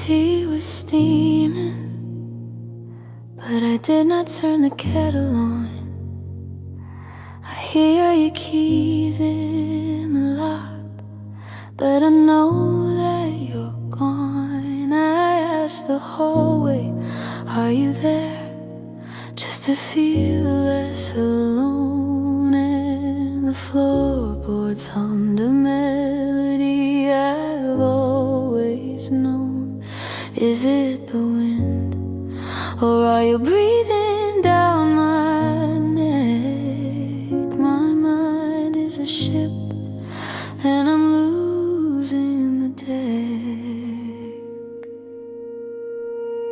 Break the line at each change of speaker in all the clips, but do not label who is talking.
tea was steaming, but I did not turn the kettle on. I hear your keys in the lock, but I know that you're gone. I asked the hallway, are you there? Just to feel less alone. And the floorboards hummed a melody I've always known. Is it the wind, or are you breathing down my neck? My mind is a ship, and I'm losing the deck.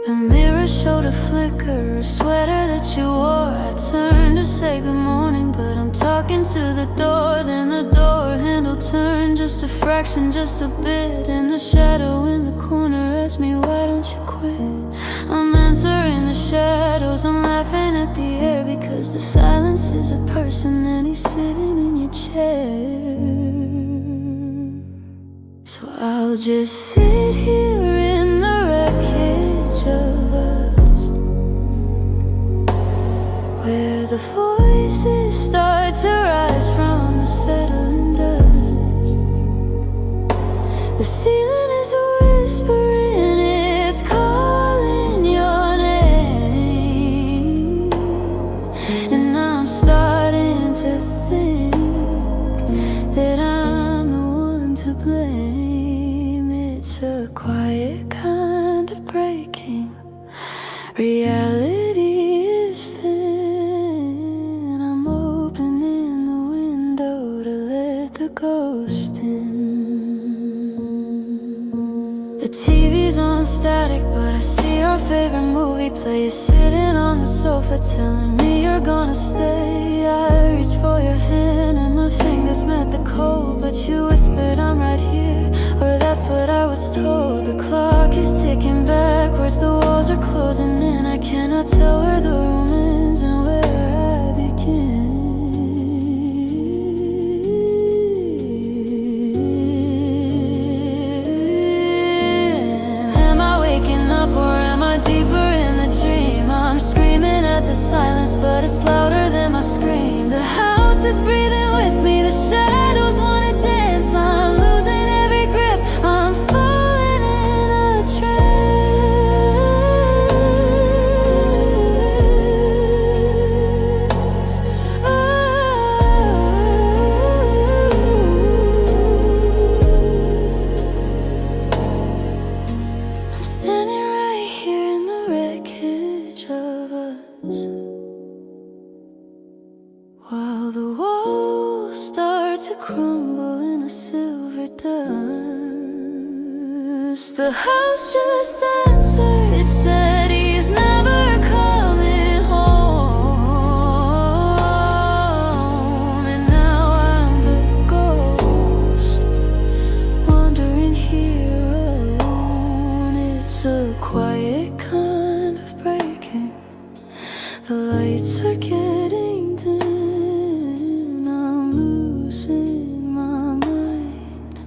The mirror showed a flicker, a sweater that you wore. I turned to say good morning, but I'm talking to the door. Then the door handle turned just a fraction, just a bit, and the shadow in the corner asked me, why don't you quit? I'm answering the shadows, I'm laughing at the air, because the silence is a person and he's sitting in your chair. So I'll just sit here in the wreckage of us, where the voices start to rise from the settling dust. The ceiling is whispering, it's calling your name, and I'm starting to think that I'm the one to blame. It's a quiet kind of breaking. Reality is thin. I'm opening the window to let the ghost in. The TV's on static, but I see our favorite movie play. You're sitting on the sofa telling me you're gonna stay. I reached for your hand and my fingers met the cold, but you whispered I'm right here, or that's what I was told. The clock is ticking backwards, the walls are closing in. I cannot tell where the room ends and where I begin. Am I waking up, or am I deeper in the dream? I'm screaming at the silence, but it's louder than my scream. The house is breathing with me, the shadows wanna dance. I'm losing every grip, I'm falling in a trance. I'm standing right here in the wreckage of us, while the walls start to crumble in a silver dust. The house just answered, it said he's never coming home. And now I'm the ghost, wandering here alone. It's a quiet kind of breaking. The lights are getting dim, I'm losing my mind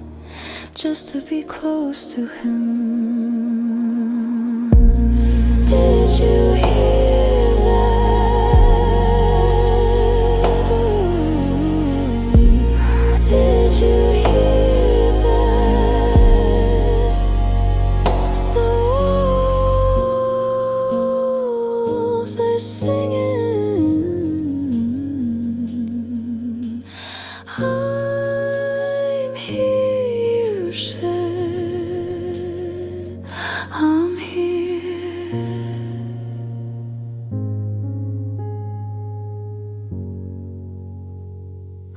just to be close to him. Did you hear that? Did you hear that? The wolves, they're singing. I'm here, you said. I'm here.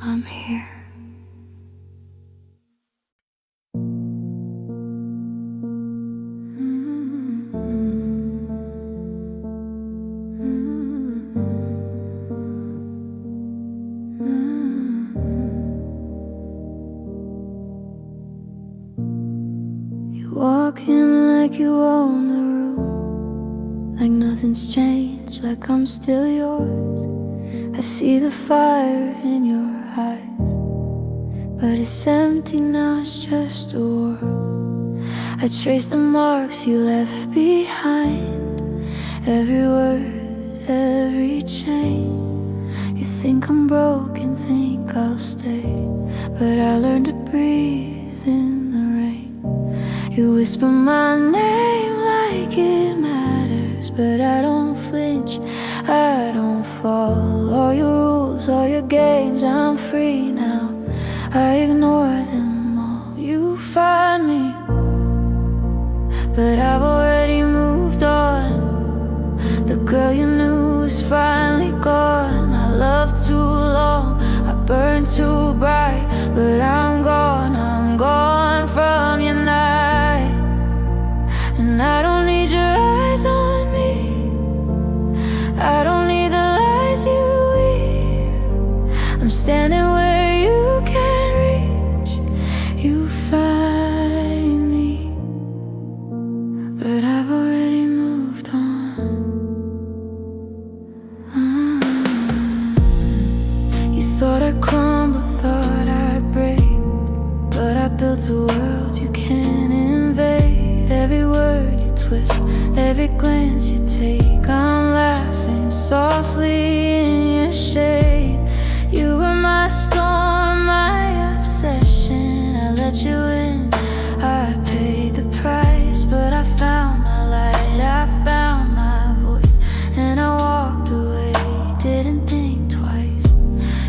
I'm here. You walk in like you own the room, like nothing's changed, like I'm still yours. I see the fire in your eyes, but it's empty now, it's just a war. I trace the marks you left behind. Every word, every chain. You think I'm broken, think I'll stay, but I learned to breathe in the rain. You whisper my name like it matters, but I don't flinch, I don't fall. All your rules, all your games, I'm free now. I ignore them all. You find me, but I've already moved on. The girl you knew is finally gone. I loved too long, I burned too bright, but I'm gone from your night. And I don't need your eyes on me, I don't need the lies you weave. I'm standing where you can't reach. You find me, but I've already moved on. You thought I'd crumble, thought I'd break, but I built a world you can't invade. Every word you twist, every glance you take, I'm laughing softly in your shade. You were my storm, my obsession. I let you in, I paid the price, but I found my light, I found my voice, and I walked away, didn't think twice.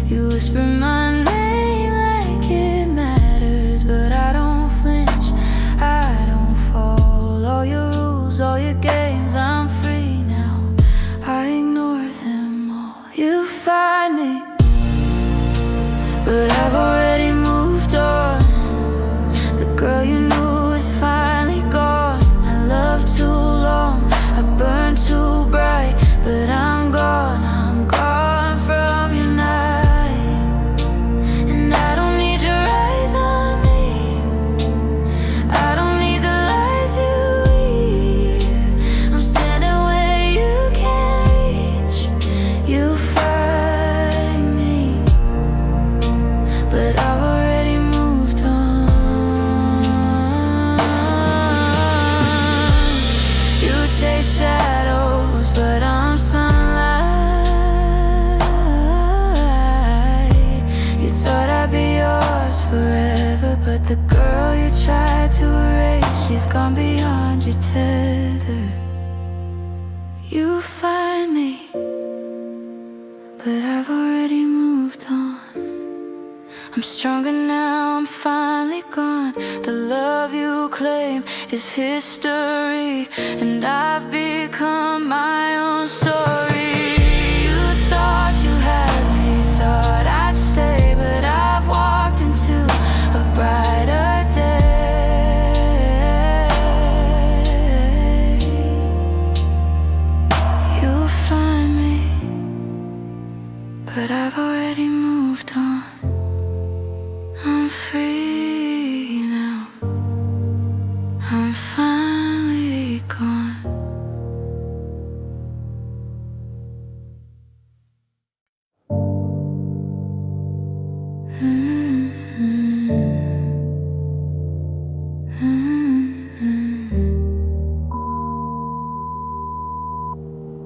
You whisper my name like it matters, but I don't flinch, I don't fall. All your rules, all your games, I'm free now. I ignore them all. You find me, but I've already moved on. The girl you knew is finally gone. I loved too long, I burned too bright, but I'm gone from your night. And I don't need your eyes on me, I don't need the lies you weave. I'm standing where you can't reach. You find me, but I've already moved on. You chase shadows, but I'm sunlight. You thought I'd be yours forever, but the girl you tried to erase, she's gone beyond your tether. You find me, but I've already moved on. I'm stronger now, I'm finally gone. The love you claim is history, and I've become my own story. You thought you had me, thought I'd stay, but I've walked into a brighter day. You'll find me, but I've already moved on. I'm free now, I'm finally gone.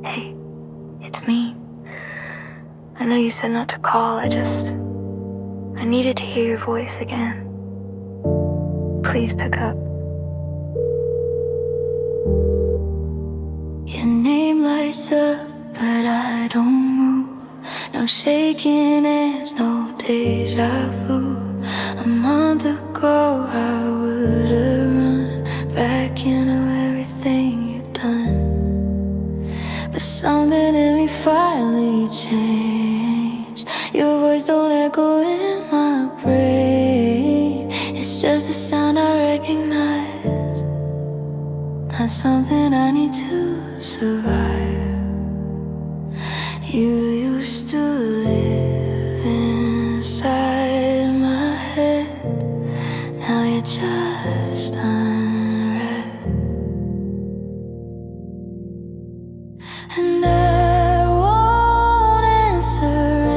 Hey, it's me. I know you said not to call, I needed to hear your voice again. Please pick up. Your name lights up, but I don't move. No shaking hands, no deja vu. A month ago I would've run back into everything you've done, but something in me finally changed. Your voice don't echo in my brain. It's just a sound I recognize, not something I need to survive. You used to live inside my head, now you're just unwrapped. And I won't answer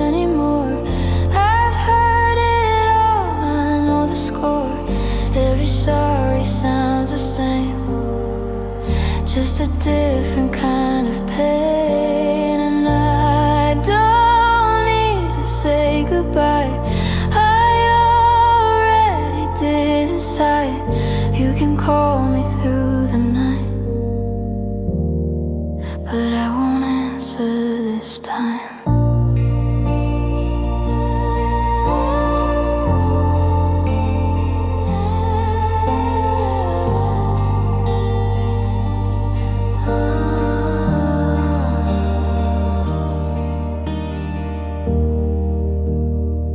anymore. I've heard it all, I know the score. Every sorry sounds the same. just a different kind of pain. And I don't need to say goodbye, I already did inside. You can call me through the night, but I won't answer this time.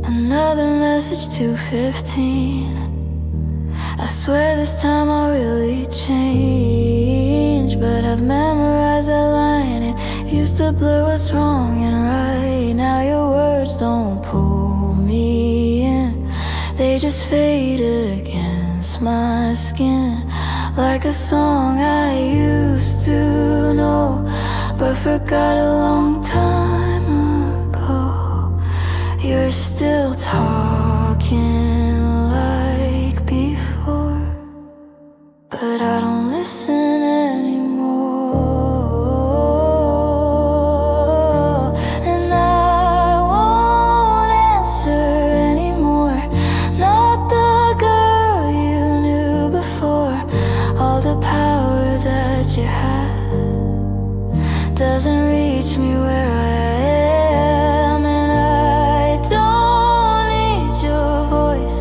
Another message to 15. I swear this time I'll really change, but I've memorized that line. It used to blur what's wrong and right. Now your words don't pull me in, they just fade against my skin, like a song I used to know, but forgot a long time ago. You're still talking like before, but I don't listen anymore. And I won't answer anymore, not the girl you knew before. All the power that you had doesn't reach me where I am. And I don't need your voice,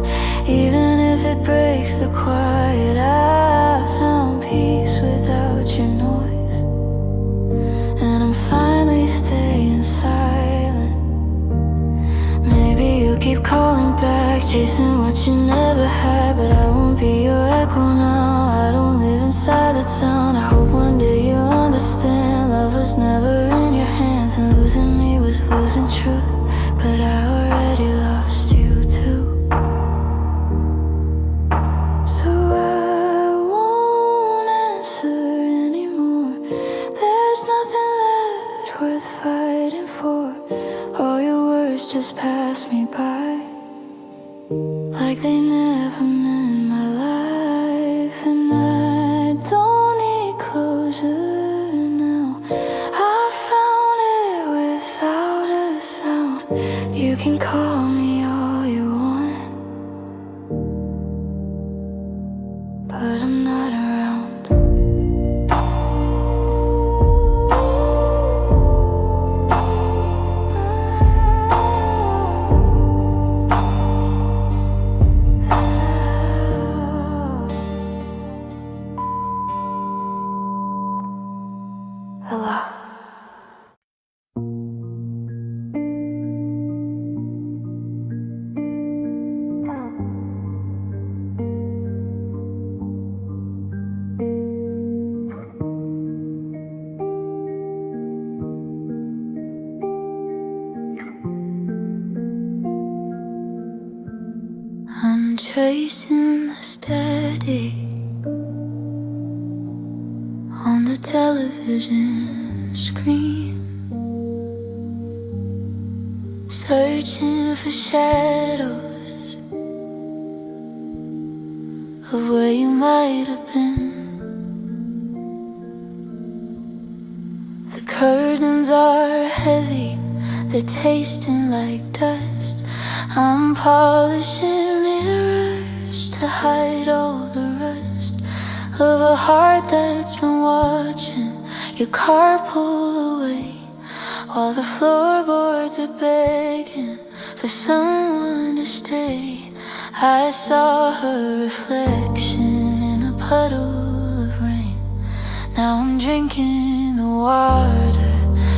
even if it breaks the quiet. I found peace without your noise, and I'm finally staying silent. Maybe you'll keep calling back, chasing what you never had, but I won't be your echo now. I don't live inside that sound. I hope one day you'll understand. Love was never in your hands, and losing me was losing truth, but I already lost you too. So I won't answer anymore. There's nothing left worth fighting for. All your words just pass me by, like they never meant my life. And I don't need closure now, I found it without a sound. You can call me all you want, but I'm not around. Hello. I'm tracing the static on the television screen, searching for shadows of where you might have been. The curtains are heavy, they're tasting like dust. I'm polishing mirrors to hide all the rust of a heart that's been watching your car pull away, while the floorboards are begging for someone to stay. I saw her reflection in a puddle of rain. Now I'm drinking the water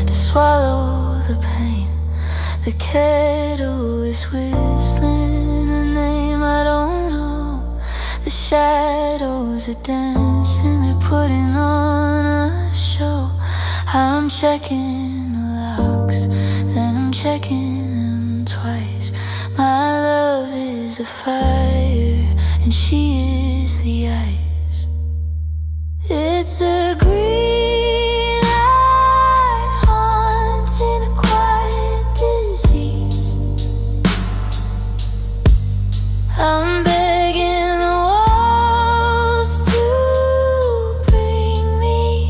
to swallow the pain. The kettle is whistling a name I don't know. The shadows are dancing, they're putting on a show. I'm checking the locks, then I'm checking them twice. My love is a fire, and she is the ice. It's a green light haunting a quiet disease. I'm begging the walls to bring me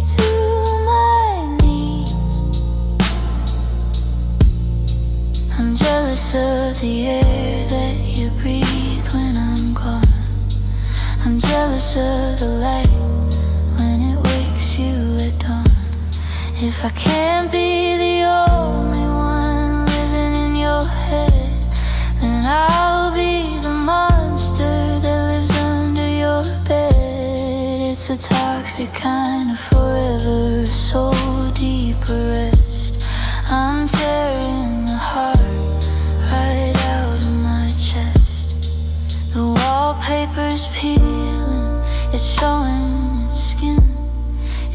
If I can't be the only one living in your head, then I'll be the monster that lives under your bed. It's a toxic kind of forever, so deep arrest. I'm tearing the heart right out of my chest. The wallpaper's peeling, it's showing its skin.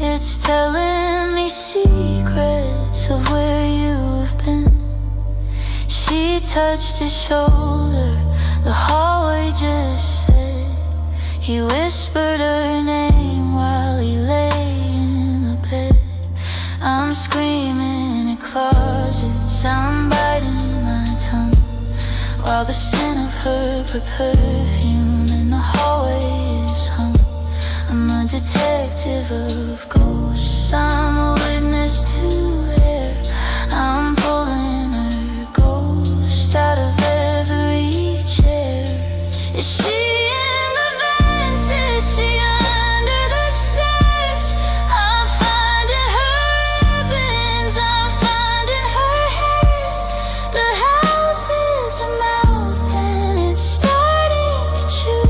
It's telling me secrets of where you've been. She touched his shoulder, the hallway just said. He whispered her name while he lay in the bed. I'm screaming in closets, I'm biting my tongue, while the scent of her perfume in the hallway is hung. I'm a detective of ghosts, I'm a witness to air. I'm pulling her ghost out of every chair. Is she in the vents? Is she under the stairs? I'm finding her ribbons, I'm finding her hairs. The house is a mouth and it's starting to chew.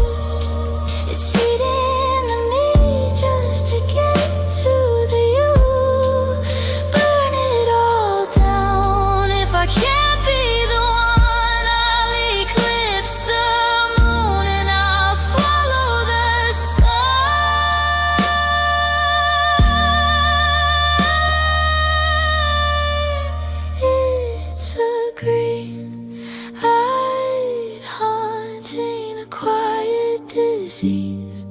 It's eating the meat just to get to the you. Burn it all down. If I can't be the one, I'll eclipse the moon and I'll swallow the sun. It's a green-eyed haunting, a quiet disease.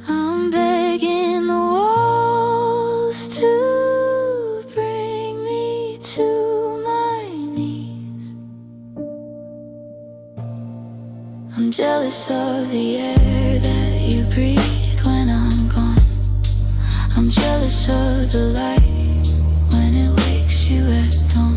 I'm begging the walls to bring me to my knees. I'm jealous of the air that you breathe when I'm gone. I'm jealous of the light when it wakes you at dawn.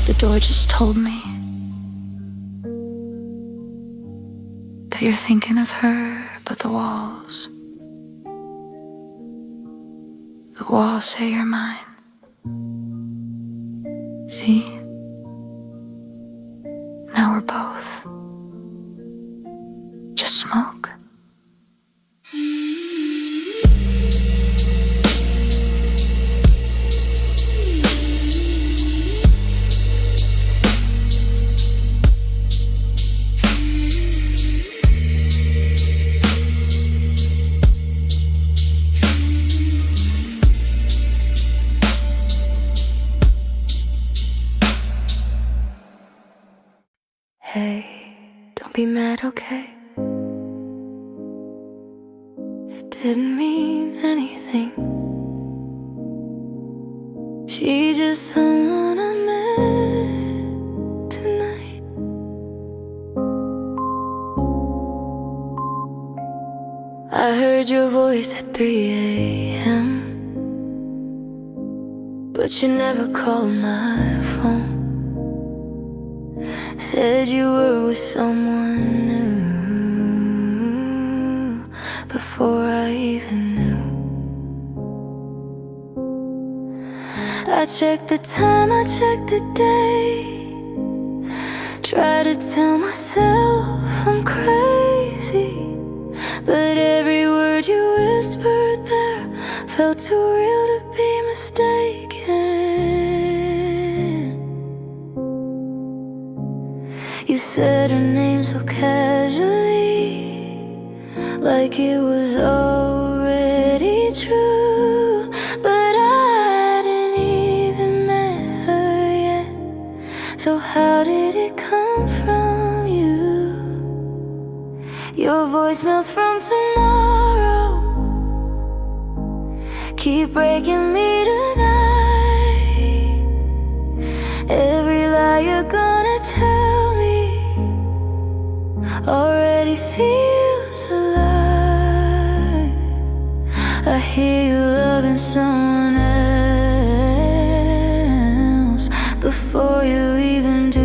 The door just told me that you're thinking of her, but the walls say you're mine. See? Now we're both just smoke. Hey, don't be mad, okay? It didn't mean anything. She just someone I met tonight. I heard your voice at 3 a.m., but you never called my phone. Said you were with someone new before I even knew. I checked the time, I checked the day. Try to tell myself I'm crazy, but every word you whispered there felt too real to be mistaken. You said her name so casually, like it was already true, but I hadn't even met her yet. So how did it come from you? Your voicemails from tomorrow keep breaking me tonight. Every lie you're gonna tell me already feels alive. I hear you loving someone else before you even do.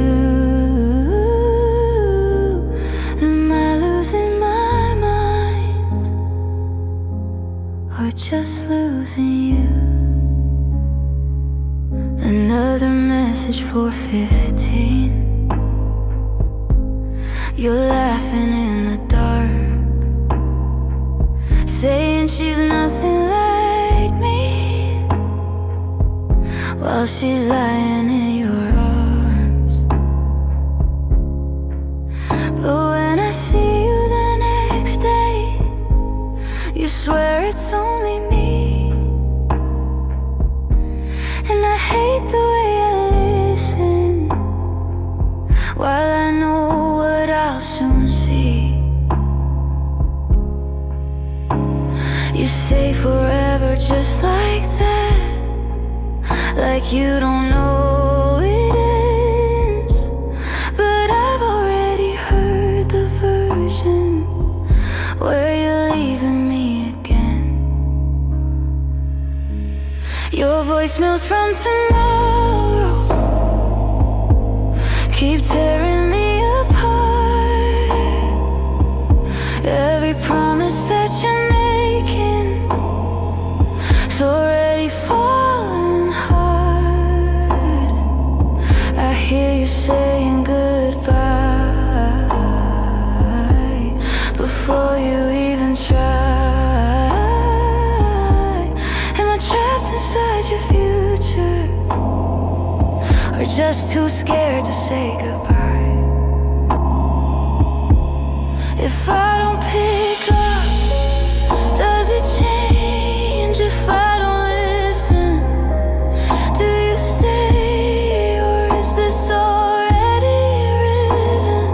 Am I losing my mind, or just losing you? Another message for 15. You're laughing in the dark, saying she's nothing like me, while she's lying in your arms. But when I see you the next day, you swear it's only me. And I hate the way I listen, while I know what I'll soon see. You say forever just like that, like you don't know it ends. But I've already heard the version where you're leaving me again. Your voicemails from tomorrow keep tearing me apart. Every promise that you're making is already falling hard. I hear you saying goodbye before you even try. Am I trapped inside your future, or just too scared to say goodbye? If I don't pick up, does it change? If I don't listen, do you stay, or is this already written?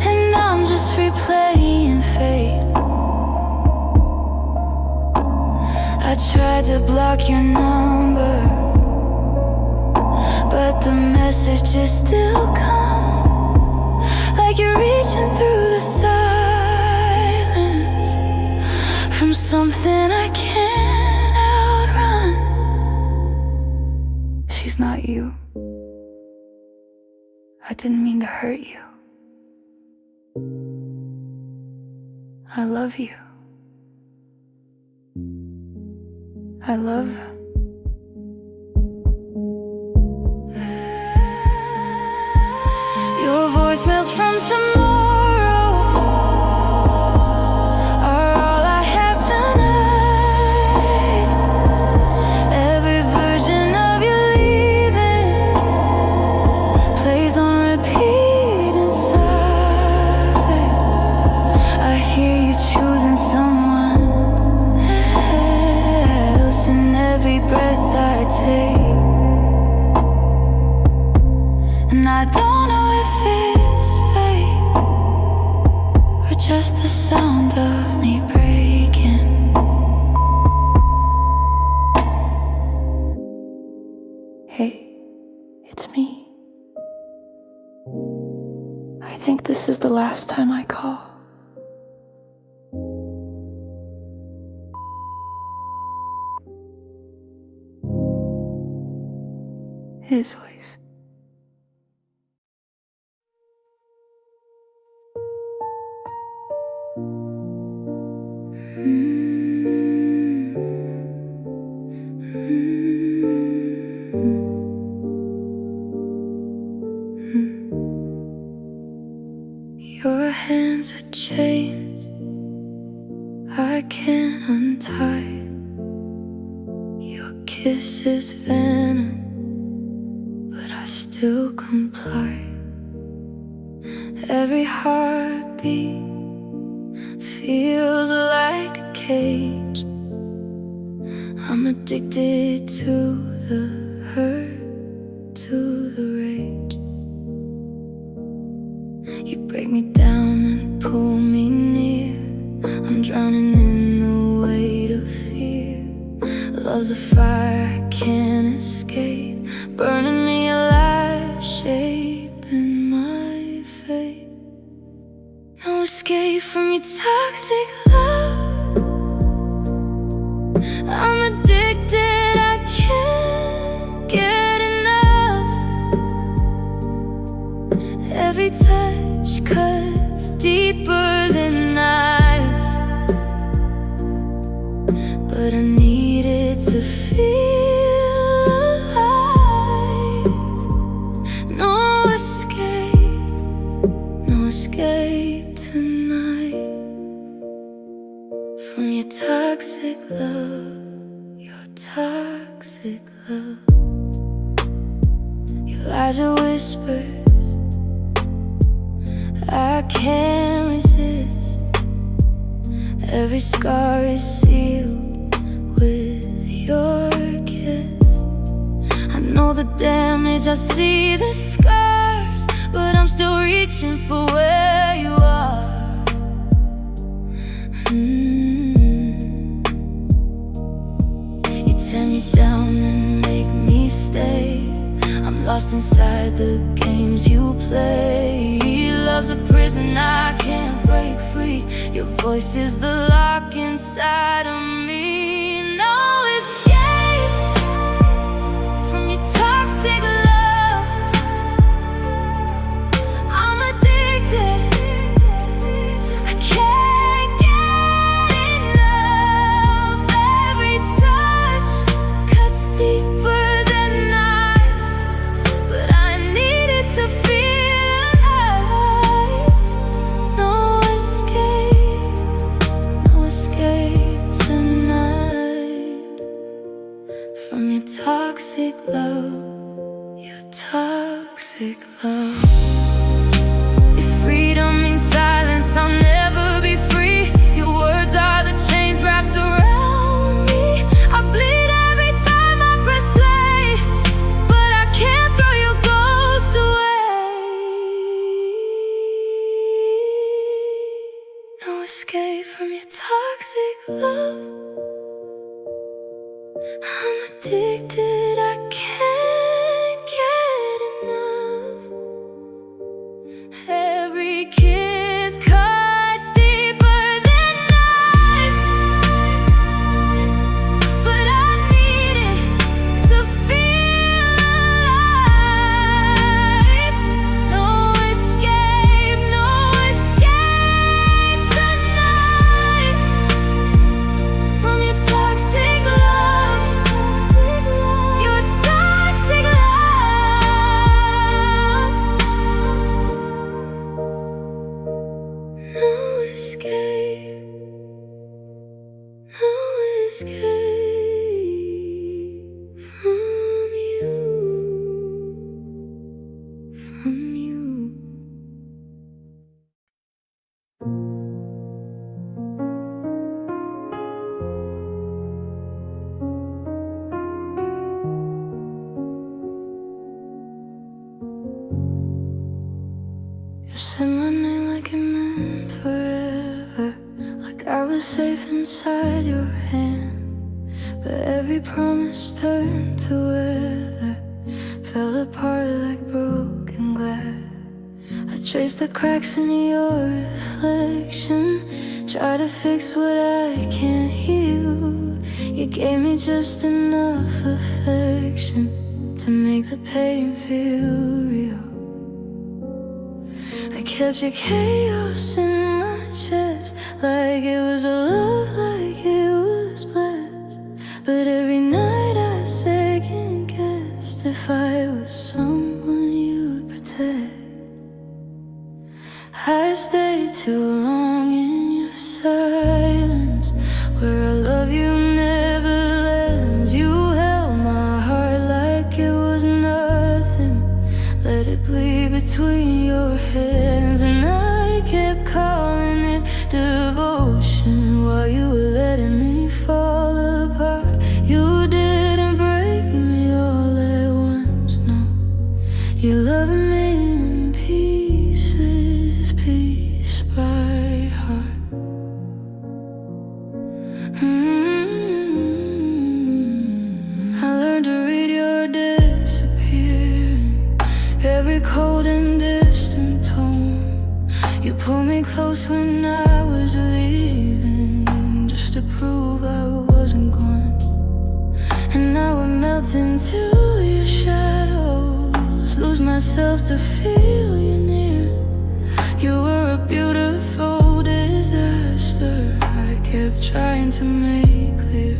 And I'm just replaying fate. I tried to block your number, but the messages still come, like you're reaching through the silence from something I can't outrun. She's not you. I didn't mean to hurt you. I love you. I love your voicemails from tomorrow are all I have tonight. Every version of you leaving plays on repeat inside. I hear you choosing someone else in every breath I take. And I don't know if it's fate, or just the sound of me breaking. Hey, it's me. I think this is the last time I call. His voice. Your hands are chains I can't untie. Your kiss is venom, but I still comply. Every heartbeat feels like a cage. I'm addicted to the hurt, to the rage. You break me down and pull me near. I'm drowning in the weight of fear. Love's a fire I can't escape, burning me alive, shade. escape from your toxic love. I'm addicted, I can't get enough. Every touch cuts deeper than knives, but I needed to feel alive. No escape tonight from your toxic love, your toxic love. Your lies are whispers I can't resist. Every scar is sealed with your kiss. I know the damage, I see the scars, but I'm still reaching for where you are. You tear me down and make me stay. I'm lost inside the games you play. Love's a prison I can't break free. Your voice is the lock inside of me. No escape from your toxic love. I'm addicted, I can't get enough. Every touch cuts deeper than knives, but I needed to feel alive. No escape tonight from your toxic love, your toxic love. If freedom means silence, I'll never be free. Your words are the chains wrapped around me. I bleed every time I press play, but I can't throw your ghost away. No escape from your toxic love. I'm addicted, I can't get enough. Every kiss cuts deeper than knives, but I needed to feel alive. No escape tonight from your toxic love, your toxic love. No escape from you, from you. You said my name like it meant forever, like I was safe inside your hand. But every promise turned to weather, fell apart like broken glass. I traced the cracks in your reflection, try to fix what I can't heal. You gave me just enough affection to make the pain feel real. I kept your chaos in my chest, like it was a love, like it was blessed. But every night I second guessed if I was someone you'd protect. I stayed too long in your silence, where I love you never lands. You held my heart like it was nothing, let it bleed between your hands. And I kept calling it devotion while you were letting me fall apart. You didn't break me all at once, no. You loved me in pieces, piece by heart. I learned to read your disappearing, every cold and distant tone. You pulled me close when I was leaving, just to prove I wasn't gone. And now I melt into your shadows, lose myself to feel you near. You were a beautiful disaster, I kept trying to make clear.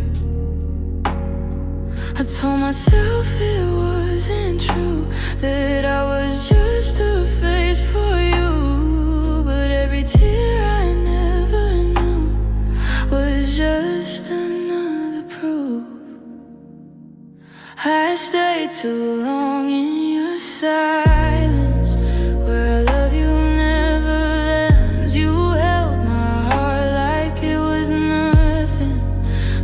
I told myself it wasn't true, that I was just a face for you. But every tear I never knew was just another proof. I stayed too long in your silence, where I love you never ends. You held my heart like it was nothing,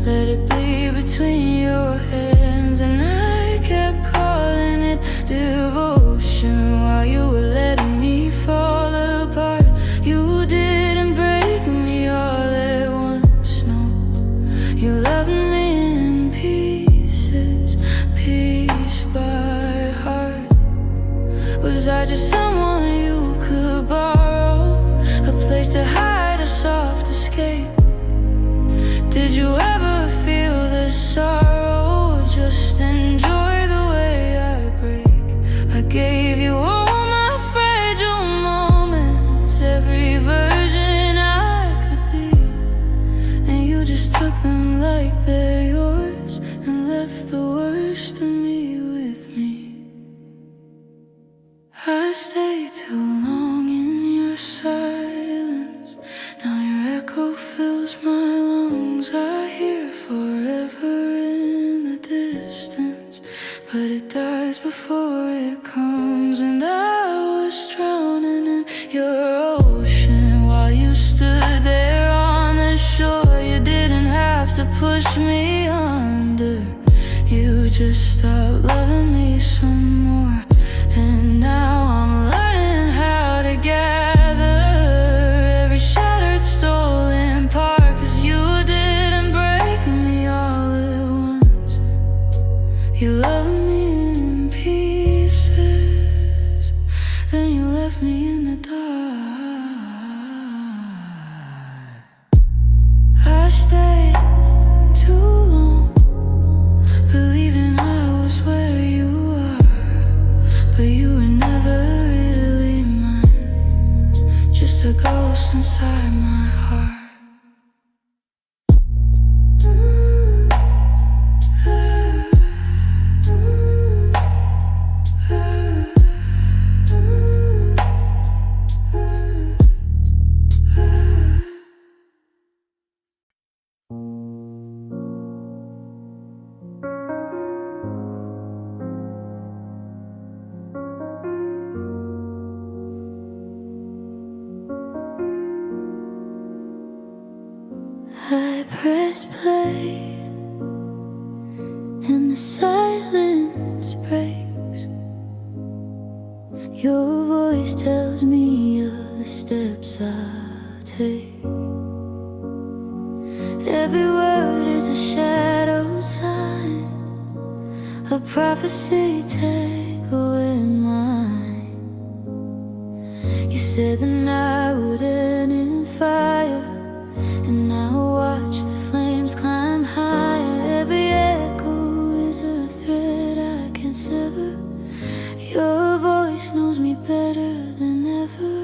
let it bleed between your hands. And I kept calling it devotion while you were letting me fall apart. You didn't break me all at once, no. You loved me in pieces, piece by heart. Was I just someone you could borrow, a place to hide, a soft escape? Did you ever feel the sorrow, or just enjoy the way I break? I gave you all my fragile moments, every version I could be, and you just took them like they're yours and left the worst of me with me. I stayed too long in your silence, now your echo fills my lungs. I hear forever in the distance, but it dies before it comes. And I was drowning in your ocean while you stood there on the shore. You didn't have to push me under, you just stopped loving me some more. And now I'm learning how to gather every shattered, stolen part, 'cause you didn't break me all at once. You loved me in pieces, then you left me in the dark. I stayed too long, believing I was where you are, but you were never really mine, just a ghost inside my heart. I press play and the silence breaks. Your voice tells me of the steps I take. Every word is a shadow sign, a prophecy take away mine. You said the night would end in fire, and now watch the flames climb higher. Every echo is a thread I can't sever. Your voice knows me better than ever.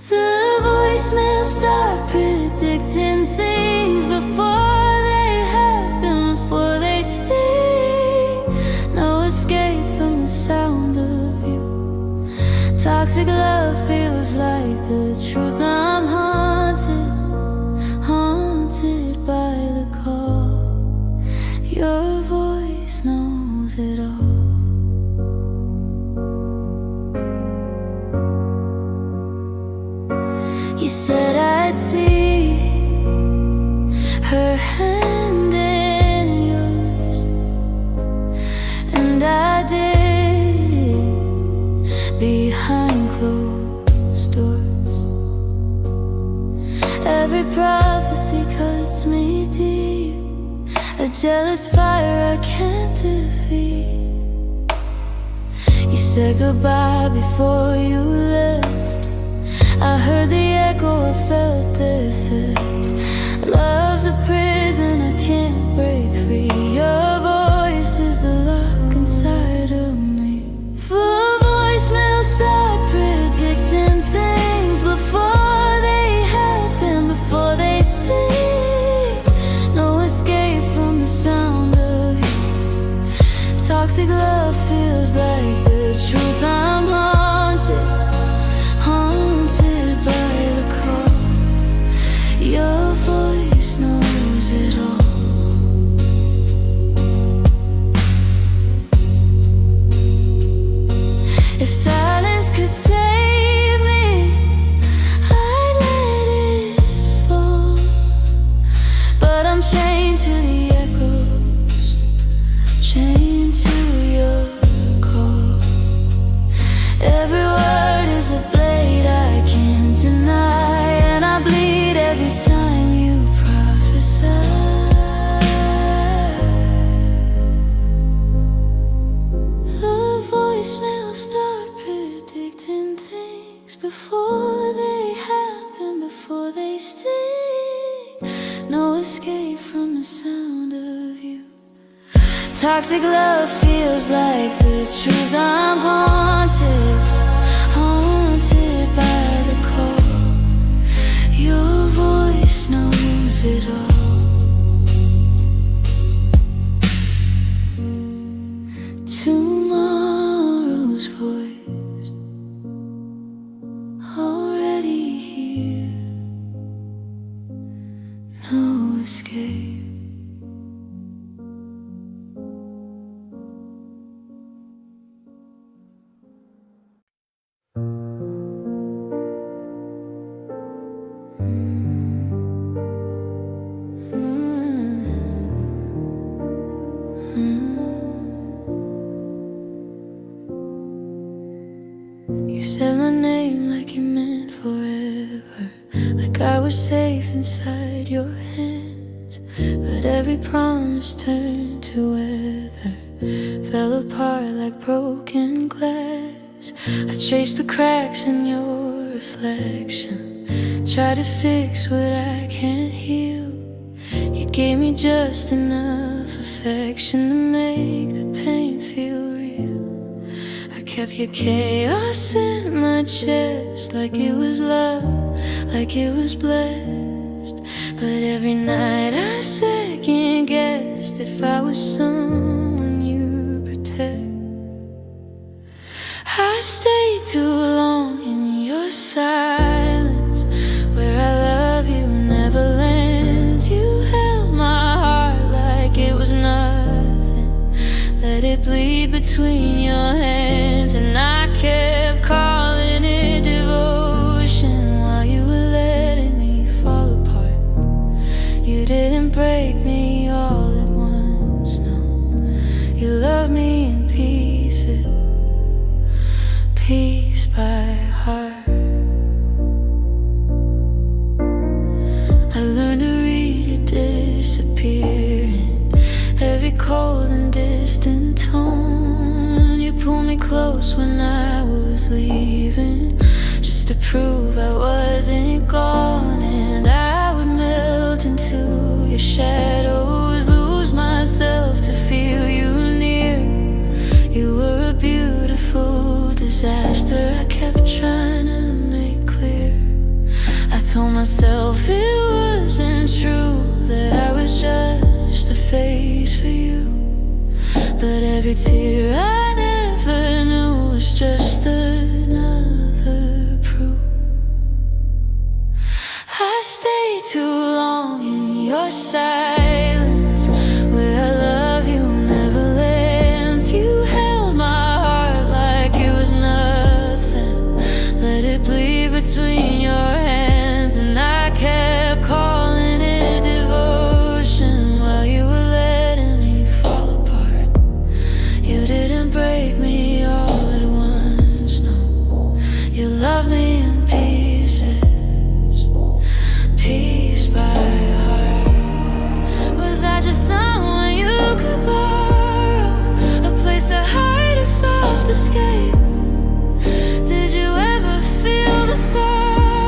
The voicemail start predicting things before they happen, before they sting. No escape from the sound of you. Toxic love feels like the truth. I'm haunted, haunted by the call. Your voice knows it all. You said I'd see her hand in yours, and I did, behind closed doors. Every prophecy cuts me deep, a jealous fire I can't defeat. You said goodbye before you left, I heard the echo, I felt the thirst. Love's a prison I can't break free. Your voice is the lock inside of me. Full voicemail start predicting things before they happen, before they sting. No escape from the sound of you. Toxic love feels like the truth. I'm haunted, haunted by the call. Your voice knows it all. If silence could save me, I'd let it fall. But I'm chained to the echoes, chained to your call. Every word is a blade I can't deny, and I bleed every time you prophesy. The voicemail start predicting things before they happen, before they sting. No escape from the sound of you. Toxic love feels like the truth. I'm haunted, haunted by the call. Your voice knows it all. Tomorrow's voice already here. No escape. You said my name like you meant forever, like I was safe inside your hands. But every promise turned to weather, fell apart like broken glass. I traced the cracks in your reflection, try to fix what I can't heal. You gave me just enough affection to make the pain feel real. I kept your chaos in my chest like it was love, like it was blessed. But every night I second guessed if I was someone you protect. I stayed too long in your silence, where I love you never lands. You held my heart like it was nothing, let it bleed between your hands. And I kept calling it devotion while you were letting me fall apart. You didn't break me all at once, no. You loved me in pieces, piece by heart. I learned to read you disappearing, every cold and distant tone. You pulled me close when I was leaving, just to prove I wasn't gone. And I would melt into your shadows, lose myself to feel you near. You were a beautiful disaster I kept trying to make clear. I told myself it wasn't true, that I was just a face for you. But every tear I never knew was just another proof. I stayed too long in your silence, where I love you never lands. You held my heart like it was nothing, let it bleed between your hands. And I kept calling it devotion while you were letting me fall apart. You didn't break me all at once, no. You loved me in pieces, piece by heart. Was I just someone you could borrow, a place to hide a soft escape? Did you ever feel the sorrow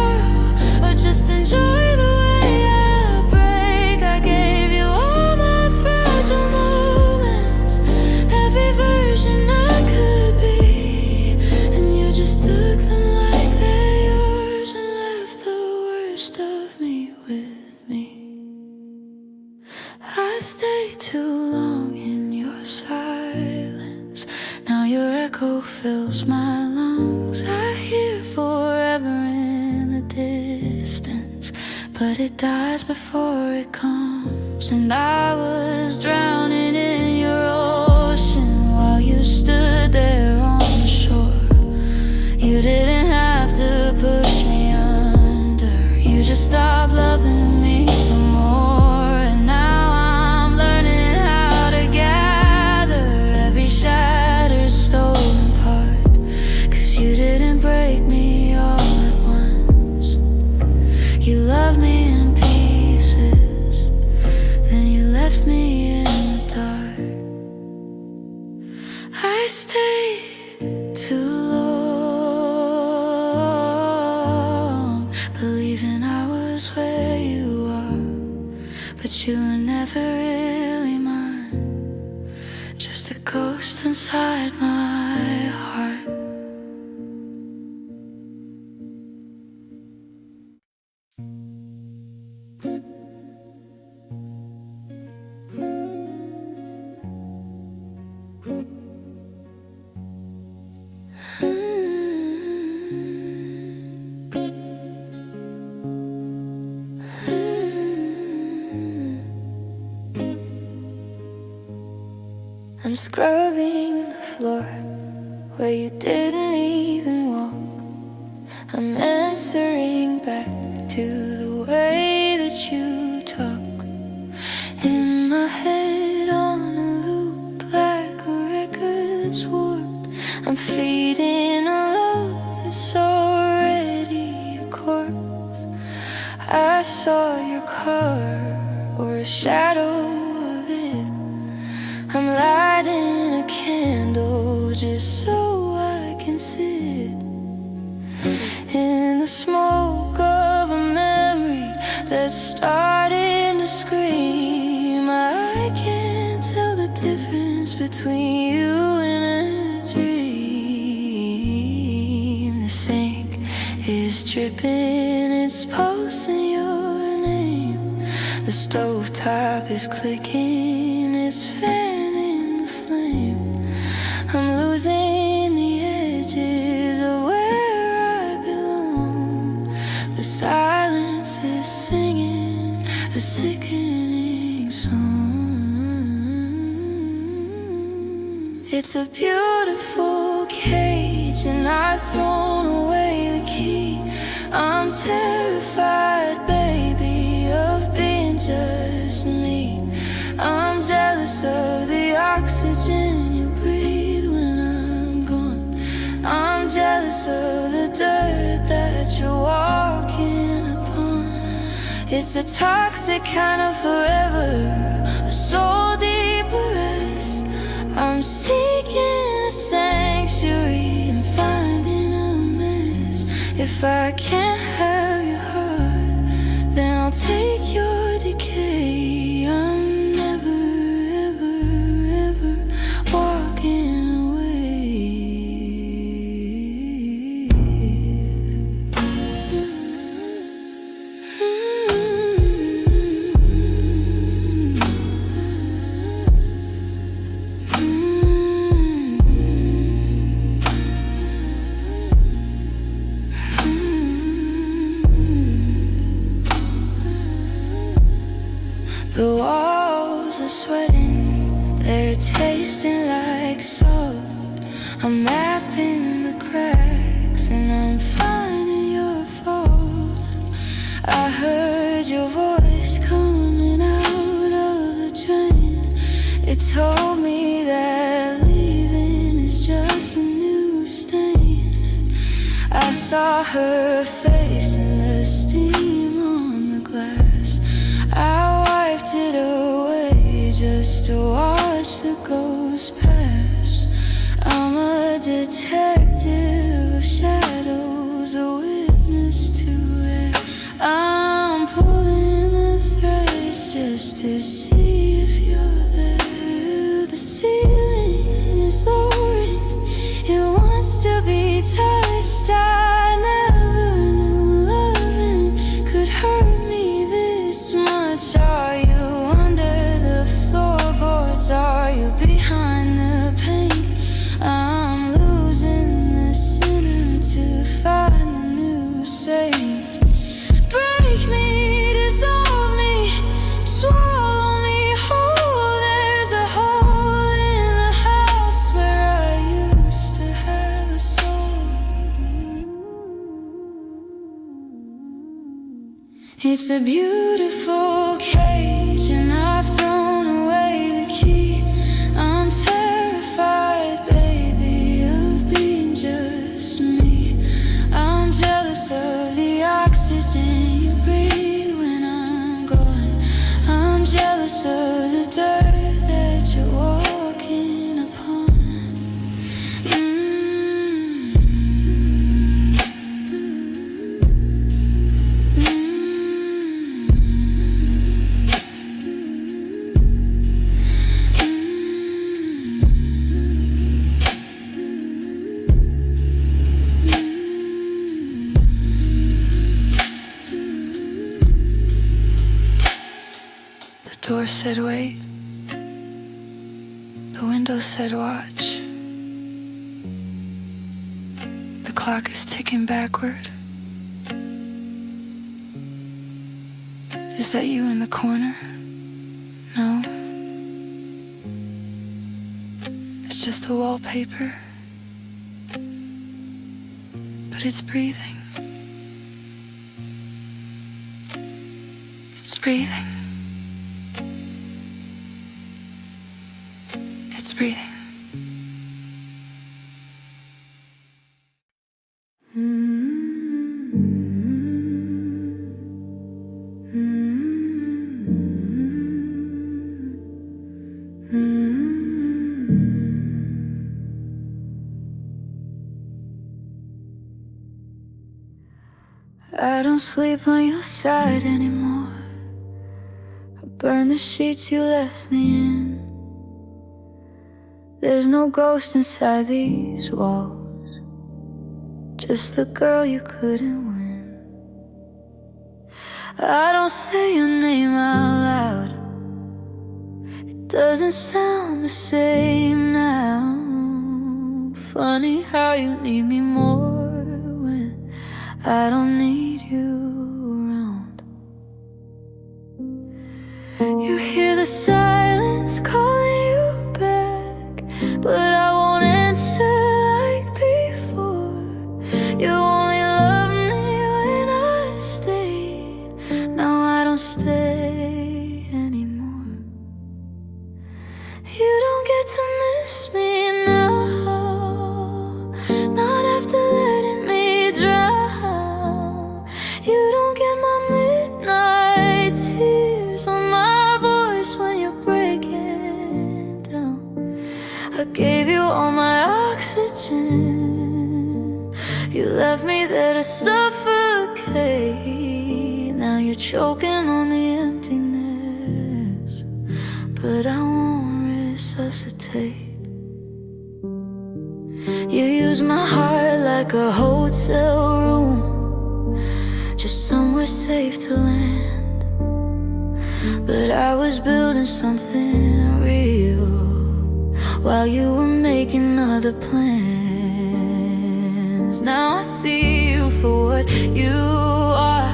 echo fills my lungs. I hear forever in the distance, but it dies before it comes. And I was drowning in your ocean while you stood there on the shore. You didn't have to push me under, you just stopped loving me some more. And now I'm learning how to gather every shattered, stolen part, 'cause you didn't break me all at once. You loved me in pieces, then you left me in the dark. I stayed too long, believing I was where you are, but you were never really mine, just a ghost inside my heart. I'm scrubbing the floor where you didn't even walk. I'm answering back to the way that you talk. In my head on a loop like a record that's warped. I'm feeding a love that's already a corpse. I saw your car or a shadow of it. I'm lighting a candle just so I can sit in the smoke of a memory that's starting to scream. I can't tell the difference between you and a dream. The sink is dripping, it's pulsing your name. The stovetop is clicking, it's fanning the flame. I'm losing the edges of where I belong. The silence is singing a sickening song. It's a beautiful cage and I've thrown away the key. I'm terrified, baby, of being just me. I'm jealous of the oxygen you breathe when I'm gone. I'm jealous of the dirt that you're walking upon. It's a toxic kind of forever, a soul deep arrest. I'm seeking a sanctuary and finding a mess. If I can't have your heart, then I'll take your decay. I'm never, ever, ever walking away. The walls are sweating, they're tasting like salt. I'm mapping the cracks and I'm finding your fault. I heard your voice coming out of the drain. It told me that leaving is just a new stain. I saw her face in the steam on the glass. I wiped it away just to watch the ghost pass. I'm a detective of shadows, a witness to it. I'm pulling the threads just to see if you're there. The ceiling is lowering, it wants to be touched. I never knew loving could hurt me this much. Are you under the floorboards? Are you behind the paint? I'm losing It's a beautiful cage, and I've thrown away the key. I'm terrified, baby, of being just me. I'm jealous of the oxygen you breathe when I'm gone. I'm jealous of the dirt that you're walking upon. The door said wait, the window said watch. The clock is ticking backward. Is that you in the corner? No. It's just the wallpaper. But it's breathing. It's breathing. It's breathing. I don't sleep on your side anymore. I burn the sheets you left me in. There's no ghost inside these walls, just the girl you couldn't win. I don't say your name out loud, it doesn't sound the same now. Funny how you need me more when I don't need you around. You hear the silence calling you back, but I won't answer like before. You only loved me when I stayed. Now I don't stay anymore. You don't get to miss me now, not after letting me drown. You don't get my midnight tears on my voice when you're breaking down. I gave you all my oxygen, you left me there to suffocate. Now you're choking on the emptiness, but I won't resuscitate. You use my heart like a hotel room, just somewhere safe to land. But I was building something real while you were making other plans. Now I see you for what you are,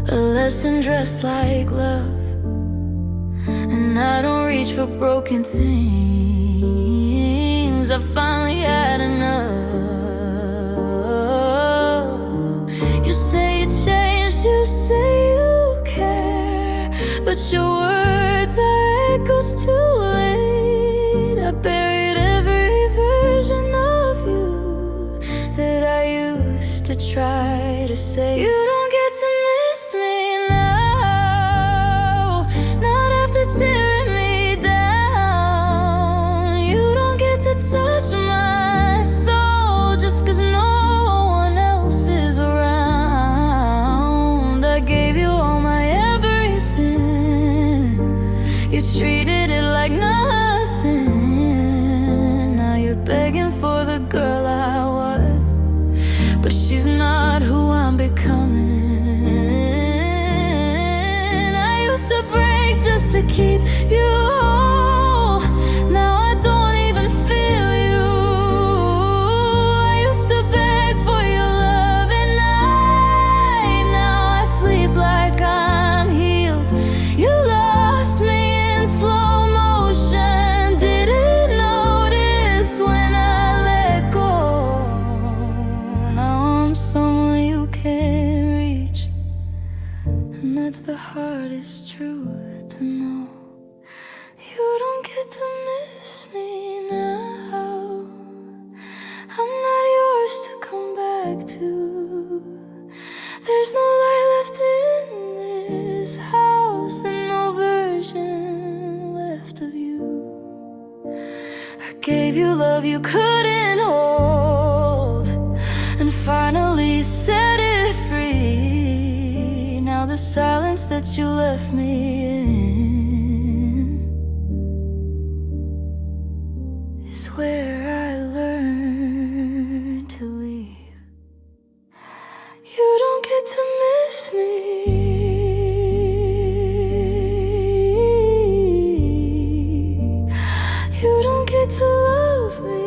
a lesson dressed like love. And I don't reach for broken things, I finally had enough. You say you changed, you say you care, but your words are echoes too late. I buried every version of you that I used to try to say. You don't get to miss me now, not after tearing me down. You don't get to touch my soul just 'cause no one else is around. I gave you all my everything, you treated it like nothing. Now you're begging for the girl I was, but she's not who I'm becoming. I used to break just to keep you whole, now I don't even feel you. I used to beg for your love at night, now I sleep like I'm healed. You lost me in slow motion, didn't notice when I let go. Now I'm someone you can't reach, back to. There's no light left in this house and no version left of you. I gave you love you couldn't hold and finally set it free. Now the silence that you left me in is where I learned to leave. You don't get to miss me. You don't get to love me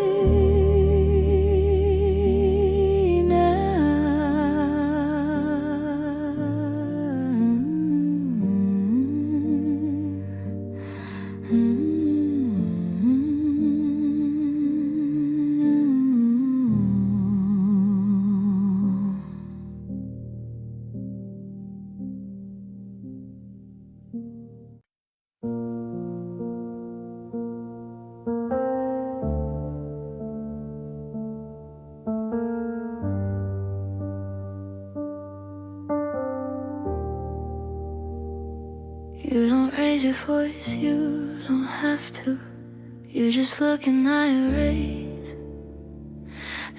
You don't raise your voice, you don't have to. You just look and I erase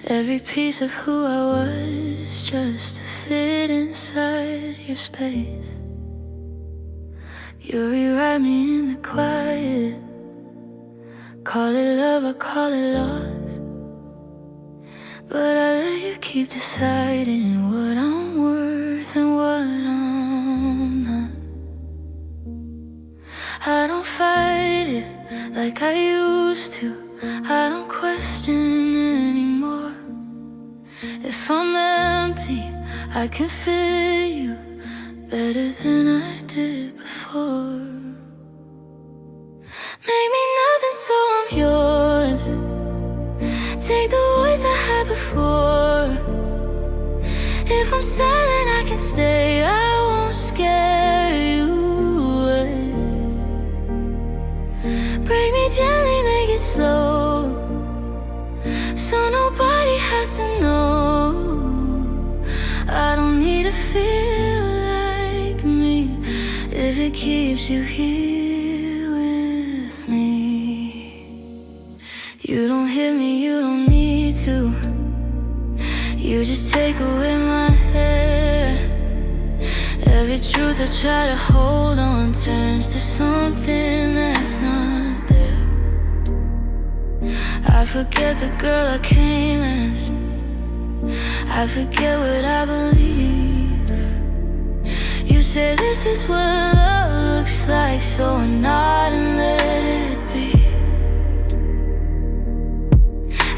every piece of who I was just to fit inside your space. You rewrite me in the quiet, call it love or call it loss, but I let you keep deciding what I'm worth and what I'm not. I don't fight it like I used to. I don't question anymore. If I'm empty, I can fill you better than I did before. Make me nothing so I'm yours. Take the voice I had before. If I'm silent, I can stay. I won't scare you away. Break me gently, make it slow, so nobody has to know. I don't need to feel like me if it keeps you here with me. You don't hit me, you don't need to. You just take away my hair. Every truth I try to hold on turns to something that's not there. I forget the girl I came as. I forget what I believe. You say this is what love looks like, so nod and let it be.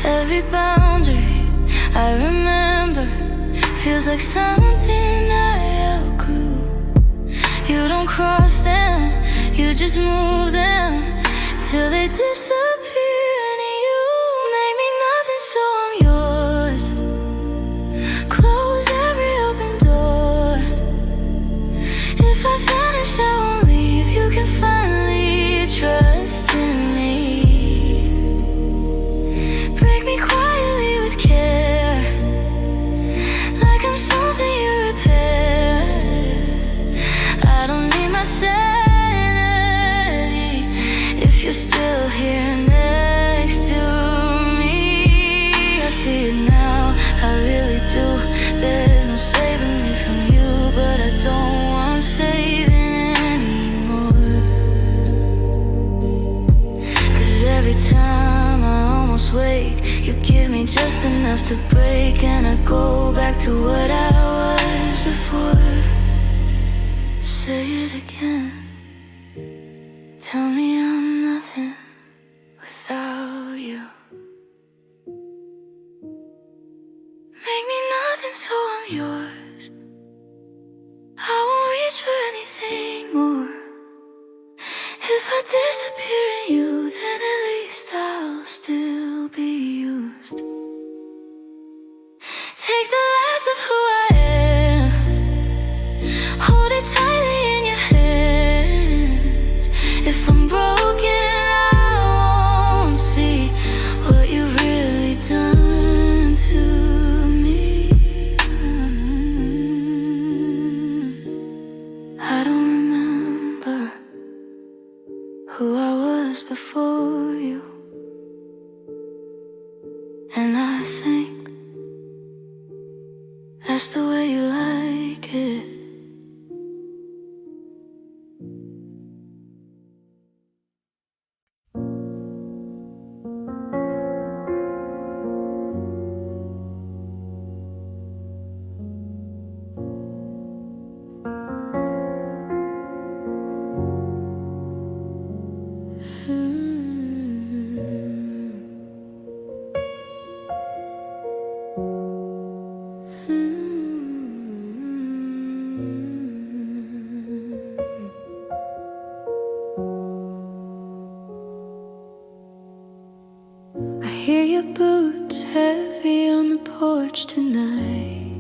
Every boundary I remember feels like something I outgrew. You don't cross them, you just move them till they disappear. And you make me nothing, so I'm yours. Close every open door. If I vanish, I won't leave. You can finally trust in me. Break me quietly with care, like I'm something you repair. I don't need my sanity if you're still here next to me. I see it now, I really do. There's no saving me from you, but I don't want saving anymore. 'Cause every time I almost wake, you give me just enough to break, and I go back to what I was before. Say it again. Tell me I'm nothing without you. Make me nothing, so I'm yours. I won't reach for anything more. If I disappear in you, then at least I'll still be used. Take the last of who I am, hold it tightly in your hands. If I'm broken, I won't see what you've really done to me. I think that's the way you like it. I hear your boots heavy on the porch tonight,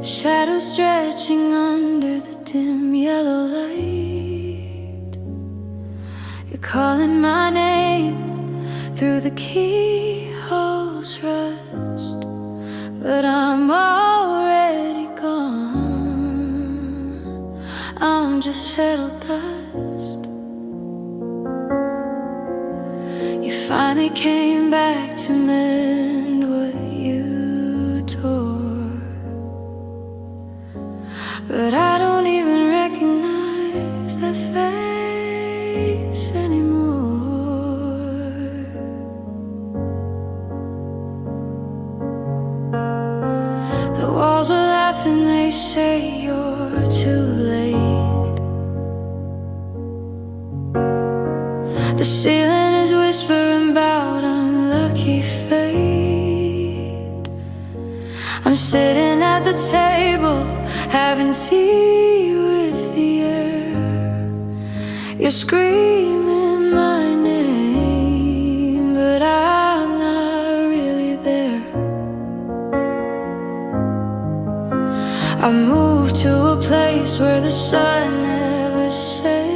shadows stretching under the dim yellow light. You're calling my name through the keyhole's rust, but I'm already gone. I'm just settled dust. You finally came back to mend what you tore, but I don't even recognize that face anymore. The walls are laughing, they say you're too late. The ceiling is whispering about unlucky fate. I'm sitting at the table, having tea with the air. You're screaming my name, but I'm not really there. I've moved to a place where the sun never sets,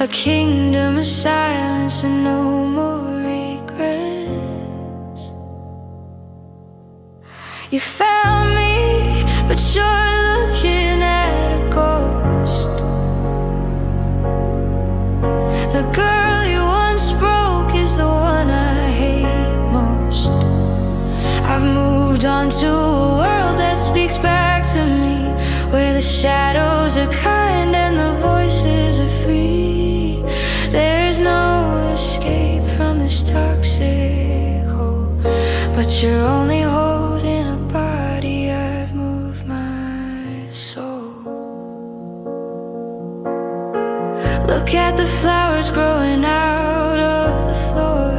a kingdom of silence and no more regrets. You found me, but you're looking at a ghost. The girl you once broke is the one I hate most. I've moved on to a world that speaks back to me, where the shadows are kind and the voices are free. There's no escape from this toxic hole, but you're only holding a body. I've moved my soul. Look at the flowers growing out of the floor.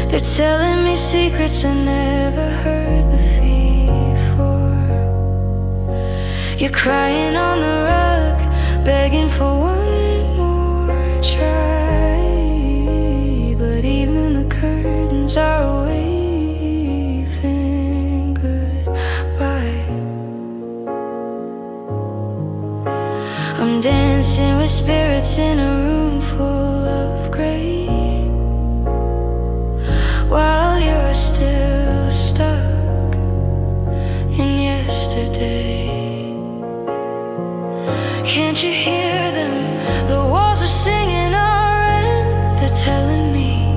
They're telling me secrets I never heard before. You're crying on the rug, begging for one more try, but even the curtains are waving goodbye. I'm dancing with spirits in a room full of gray, while you're still stuck in yesterday. Can't you hear them? The walls are singing our end. They're telling me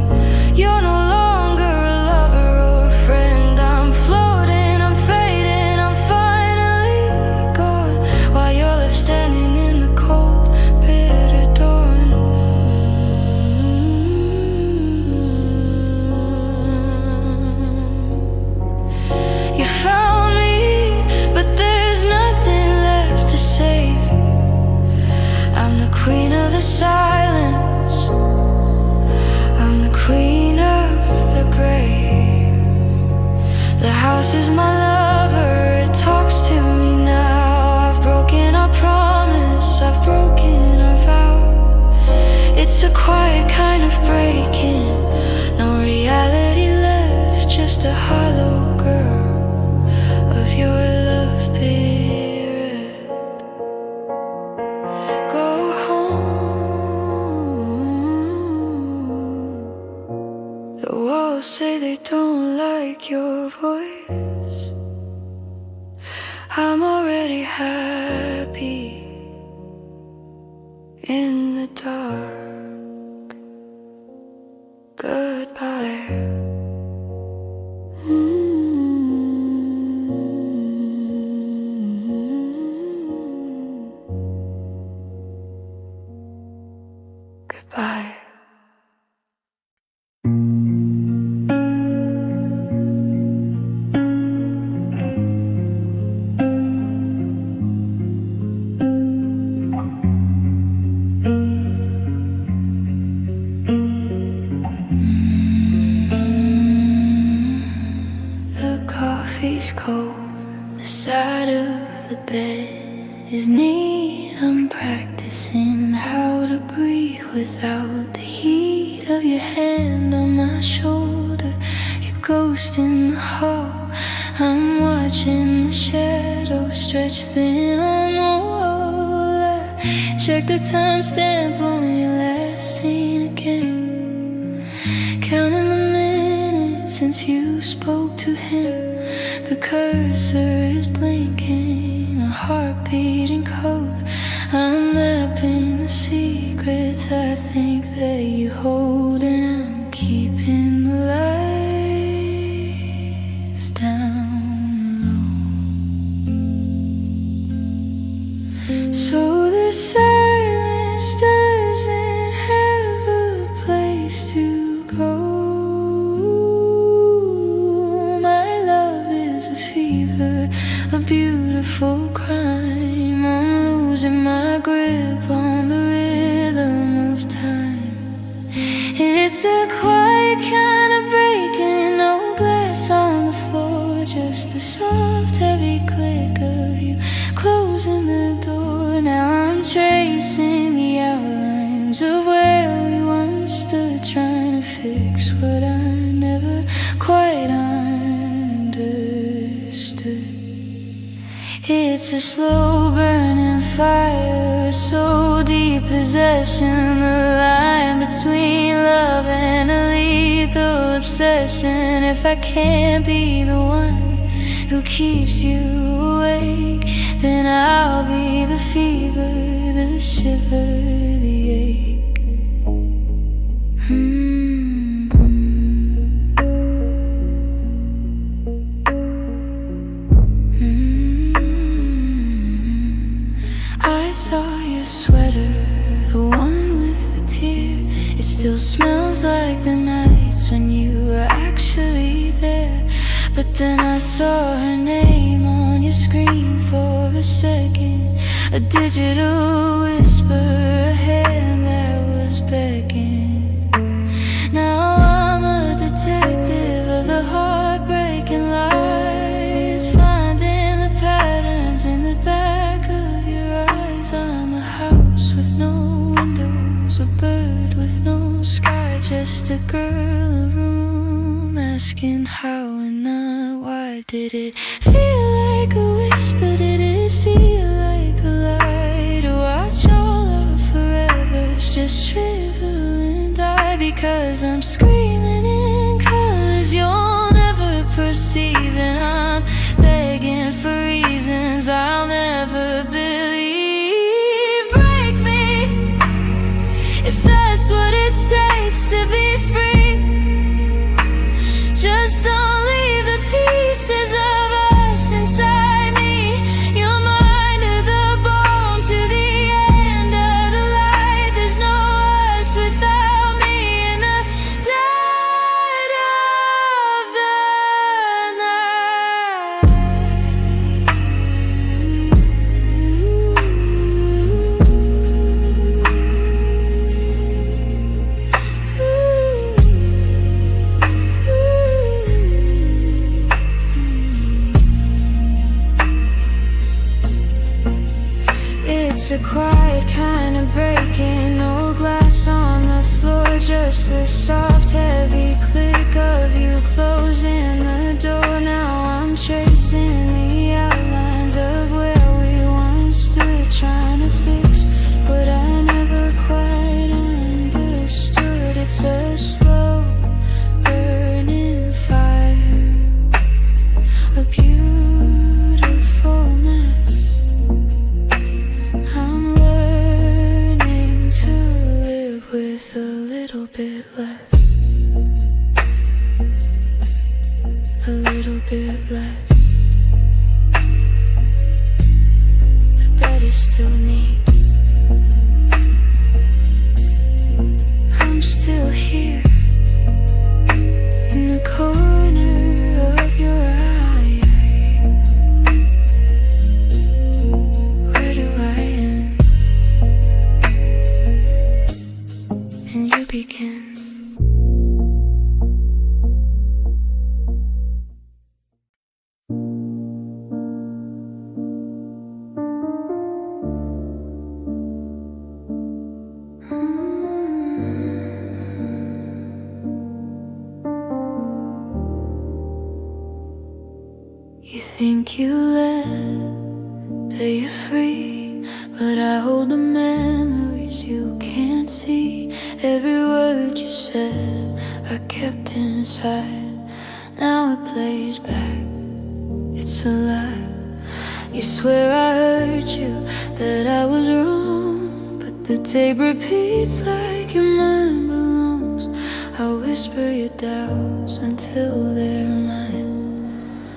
you're no longer a lover or a friend. I'm floating, I'm fading, I'm finally gone, while you're left standing in the cold, bitter dawn. You found me, but there's nothing left to save. I'm the queen of the silence, I'm the queen of the grave. The house is my lover, it talks to me now. I've broken our promise, I've broken our vow. It's a quiet kind of breaking, no reality left, just a hollow girl of your love period. Go home. The walls say they don't like your voice. I'm already happy. in the dark. Goodbye. Goodbye. The coffee's cold, the side of the bed is neat. I'm practicing how to breathe without the heat of your hand on my shoulder. Your ghost in the hall, I'm watching the shadows stretch thin on the wall. I check the timestamp on your last scene again, counting the minutes since you spoke to him. The cursor is blinking, a heart beating code. I'm mapping the secrets I think that you hold, and I'm keeping the lights down low, so the silence doesn't have a place to go. My love is a fever, a beautiful crime. I'm losing my grip on the rhythm of time. It's a quiet kind of breaking, no glass on the floor, just a soft, heavy click of you closing the door. Now I'm tracing the outlines of where we once stood, trying to fix what I never quite understood. It's a slow burning fire, a soul deep possession, the line between love and a lethal obsession. If I can't be the one who keeps you awake, then I'll be the fever, the shiver, the ache. I saw your sweater, the one with the tear. It still smells like the nights when you were actually there. But then I saw her name on your screen for a second, a digital whisper, a hand that was begging. Now I'm a detective of the heartbreaking lies, finding the patterns in the back of your eyes. I'm a house with no windows, a bird with no sky, just a girl, a room, asking how and not why. Did it feel like a whisper? Did it feel like a lie? To watch all our forevers just shrivel and die, because I'm screaming in colors you'll never perceive, and I'm begging for reasons I'll never believe. Break me if that's what it takes to be free. Just don't leave the pieces of us inside me. You're mine to the bone, to the end of the light. There's no us without me in the dead of the It's a quiet kind of breaking, no glass on the floor, just the soft, heavy click of you closing the door. Now I'm tracing the outlines of where we once stood, trying to fix what I never quite understood. It's a slow burning fire, a beautiful mess. I'm learning think you left, that you're free, but I hold the memories you can't see. Every word you said I kept inside. Now it plays back, it's alive. You swear I hurt you, that I was wrong, but the tape repeats like your mind belongs. I whisper your doubts until they're mine,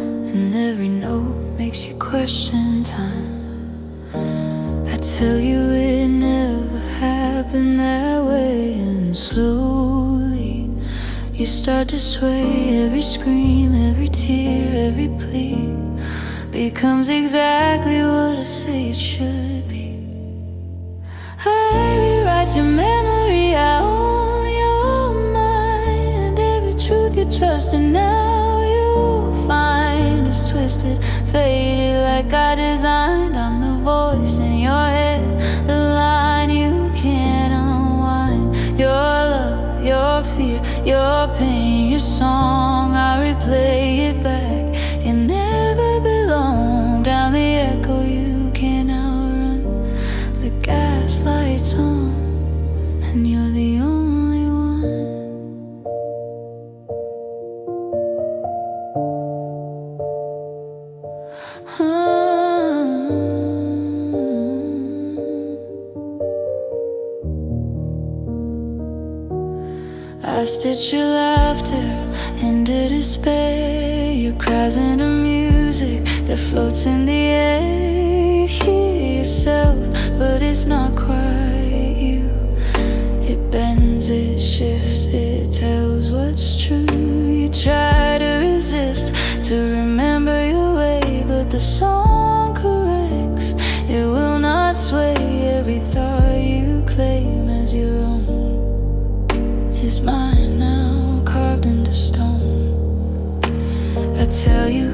and every note makes you question time. I tell you it never happened that way, and slowly you start to sway. Every scream, every tear, every plea becomes exactly what I say it should be. I rewrite your memory, I own your mind. Every truth you trusted, now you find it's twisted, faded like I designed. I'm the voice in your head, the line you can't unwind. Your love, your fear, your pain, your song, I replay it back. It never belonged. Down the echo you can't outrun. The gaslight's on, and you're the only one. I stitch your laughter into despair, your cries into music that floats in the air. You hear yourself, but it's not quite you. It bends, it shifts, it tells what's true. You try to resist, to remember your way, but the song corrects. It will not sway. Every thought you claim as your own is mine now, carved into stone. I tell you,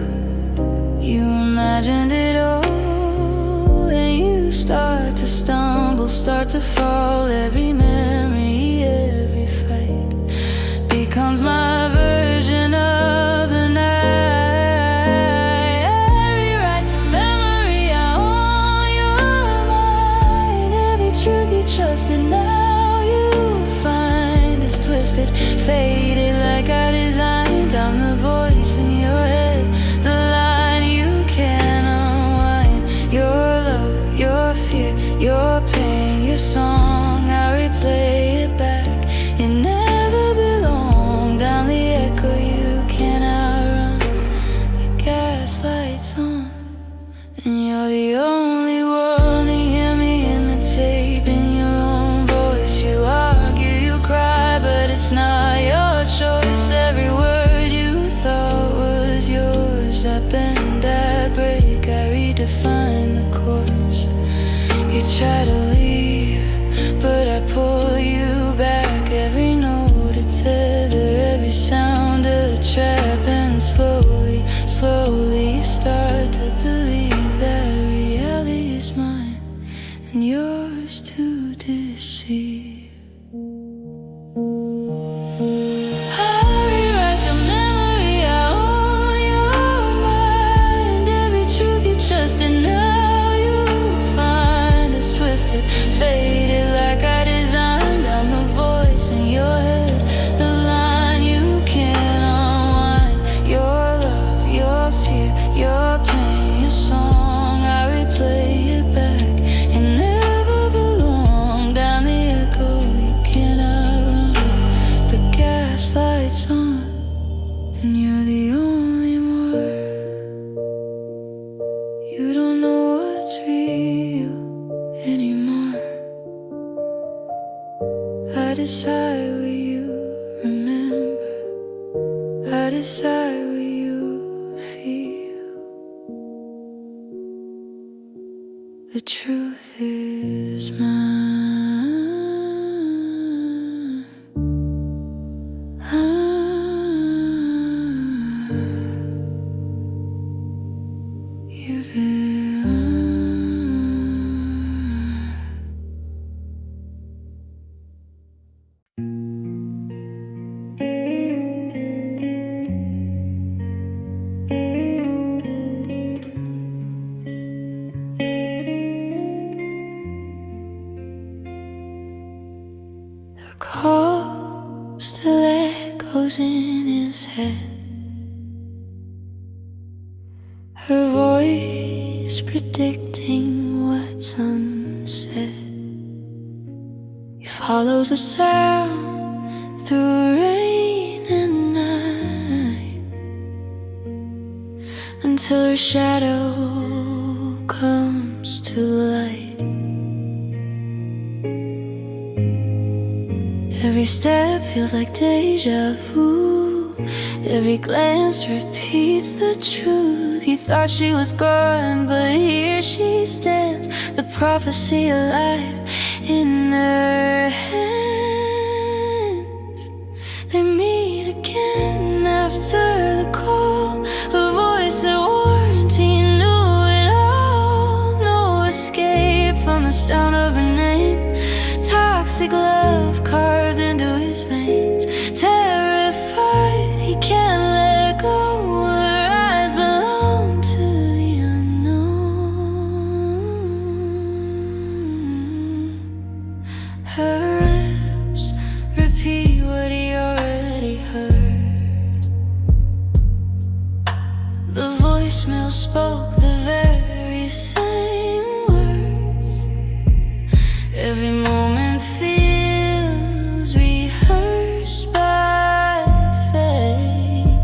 you imagined it all, and you start to stumble, start to fall. Every memory, every fight becomes my version of the night. I rewrite your memory, I own your mind. Every truth you trusted, now you find it's twisted, faded like I designed. I'm the voice in your head, the line you can't unwind. Your love, your fear, your pain, your song, I replay it back. It never belonged. Down the echo you can't outrun. The gaslight's on, and you're the only one to hear me in the tape. In your own voice you argue, you cry, but it's not your choice. Every word you thought was yours, I bend, I break, I redefine the course. You try to leave, but I pull you back. Every note a tether, every sound a trap, and slowly, slowly you start to believe that reality is mine and yours to deceive. And now you find it's twisted, faded like I designed. I'm the voice in your head, the line you can't unwind. Your love, your fear, your pain, your song, I replay it back. It never belonged. Down the echo you can't outrun. The gaslight's on, and you're the only one. You don't know what's real anymore. I decide what you remember, I decide what you feel. The truth is mine. You belong. The call still echoes in his head, her voice predicting what's unsaid. He follows the sound through rain and night until her shadow comes to light. Every step feels like deja vu. Every glance repeats the truth. He thought she was gone, but here she stands, the prophecy alive in her hands. They meet again after the call. A voice that warned, he knew it all. No escape from the sound of her name. Toxic love carved into his veins. Terrified, he can't let go. Her eyes belong to the unknown. Her lips repeat what he already heard. The voicemail spoke the very same words. Every moment feels rehearsed by fate.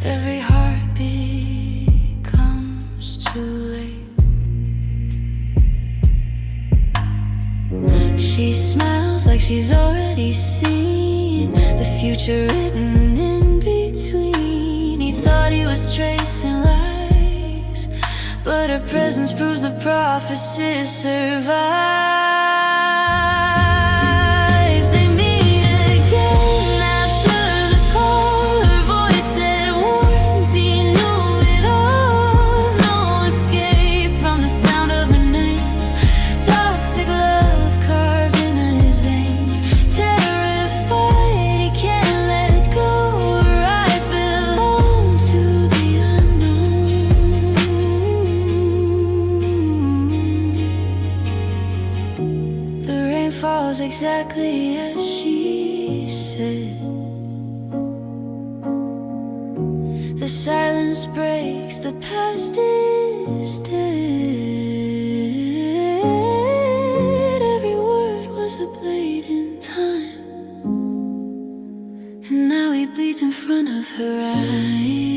Every heartbeat comes too late. She smiles like she's already seen the future written in between. He thought he was tracing lies, but her presence proves the prophecy survives. They meet again after the call. Her voice said warned, he knew it all. No escape from the sound of her name. Toxic love carved into his veins. Terrified, he can't let go. Her eyes belong to the unknown. The rain falls exactly as she said. The silence breaks, the past is dead. Every word was a blade in time, and now he bleeds in front of her eyes.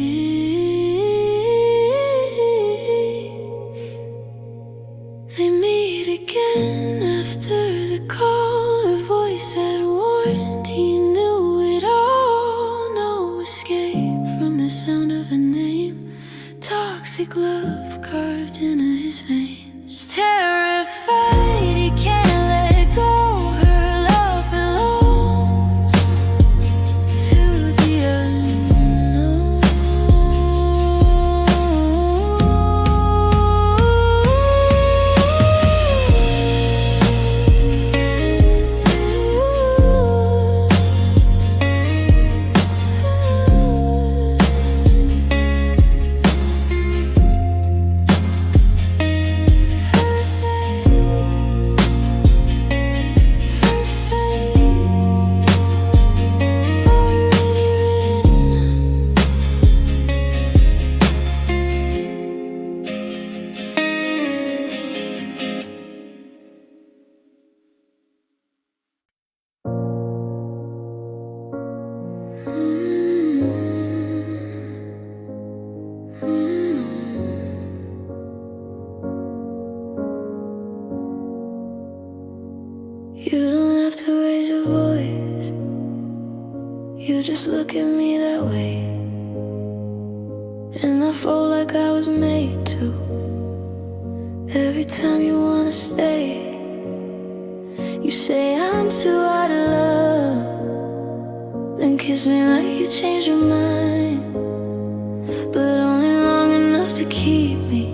They meet again after the call. Her voice had warned, he knew it all. No escape from the sound of a name. Toxic love carved into his veins. Terrified, he can't let go. Her love belongs to the unknown. You don't have to raise your voice. You just look at me that way, and I fall like I was made to. Every time you wanna stay, you say I'm too hard to love, then kiss me like you changed your mind, but only long enough to keep me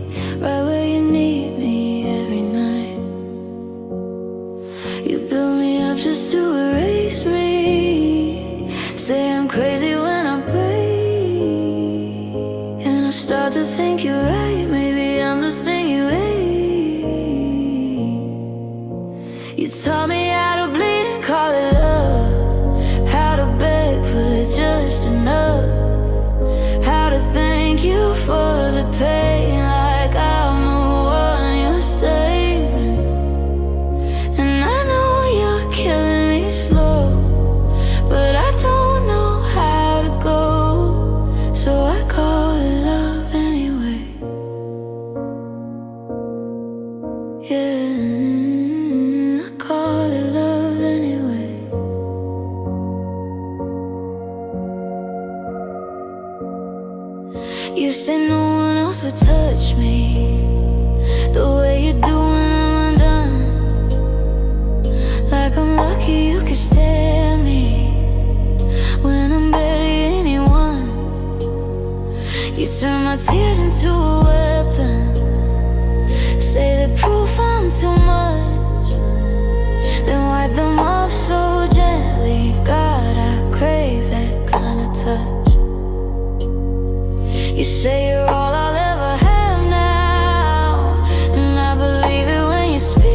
right where you need me every night. You build me up just to erase me, say I'm crazy when I break, and I start to think you're right. Maybe I'm the thing you hate. You taught me how to bleed. Yeah, I call it love anyway. You say no one else would touch me the way you do when I'm undone. Like I'm lucky you could stare at me when I'm barely anyone. You turn my tears into a weapon, say the proof I'm too much, then wipe them off so gently. God, I crave that kind of touch. You say you're all I'll ever have now, and I believe it when you speak.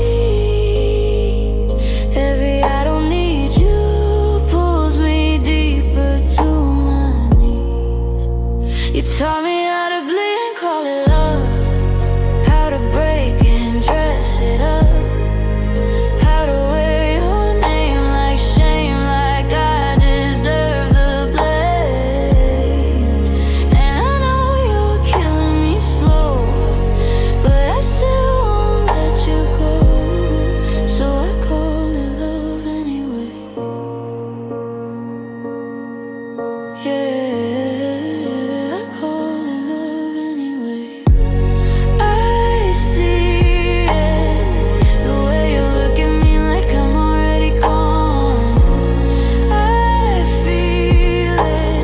Every I don't need you pulls me deeper to my knees. You taught me how to bleed and call it love, how to break and dress it up, how to wear your name like shame, like I deserve the blame. And I know you're killing me slow, but I still won't let you go. So I call it love anyway. Yeah, I call it love anyway. I see it, the way you look at me like I'm already gone. I feel it,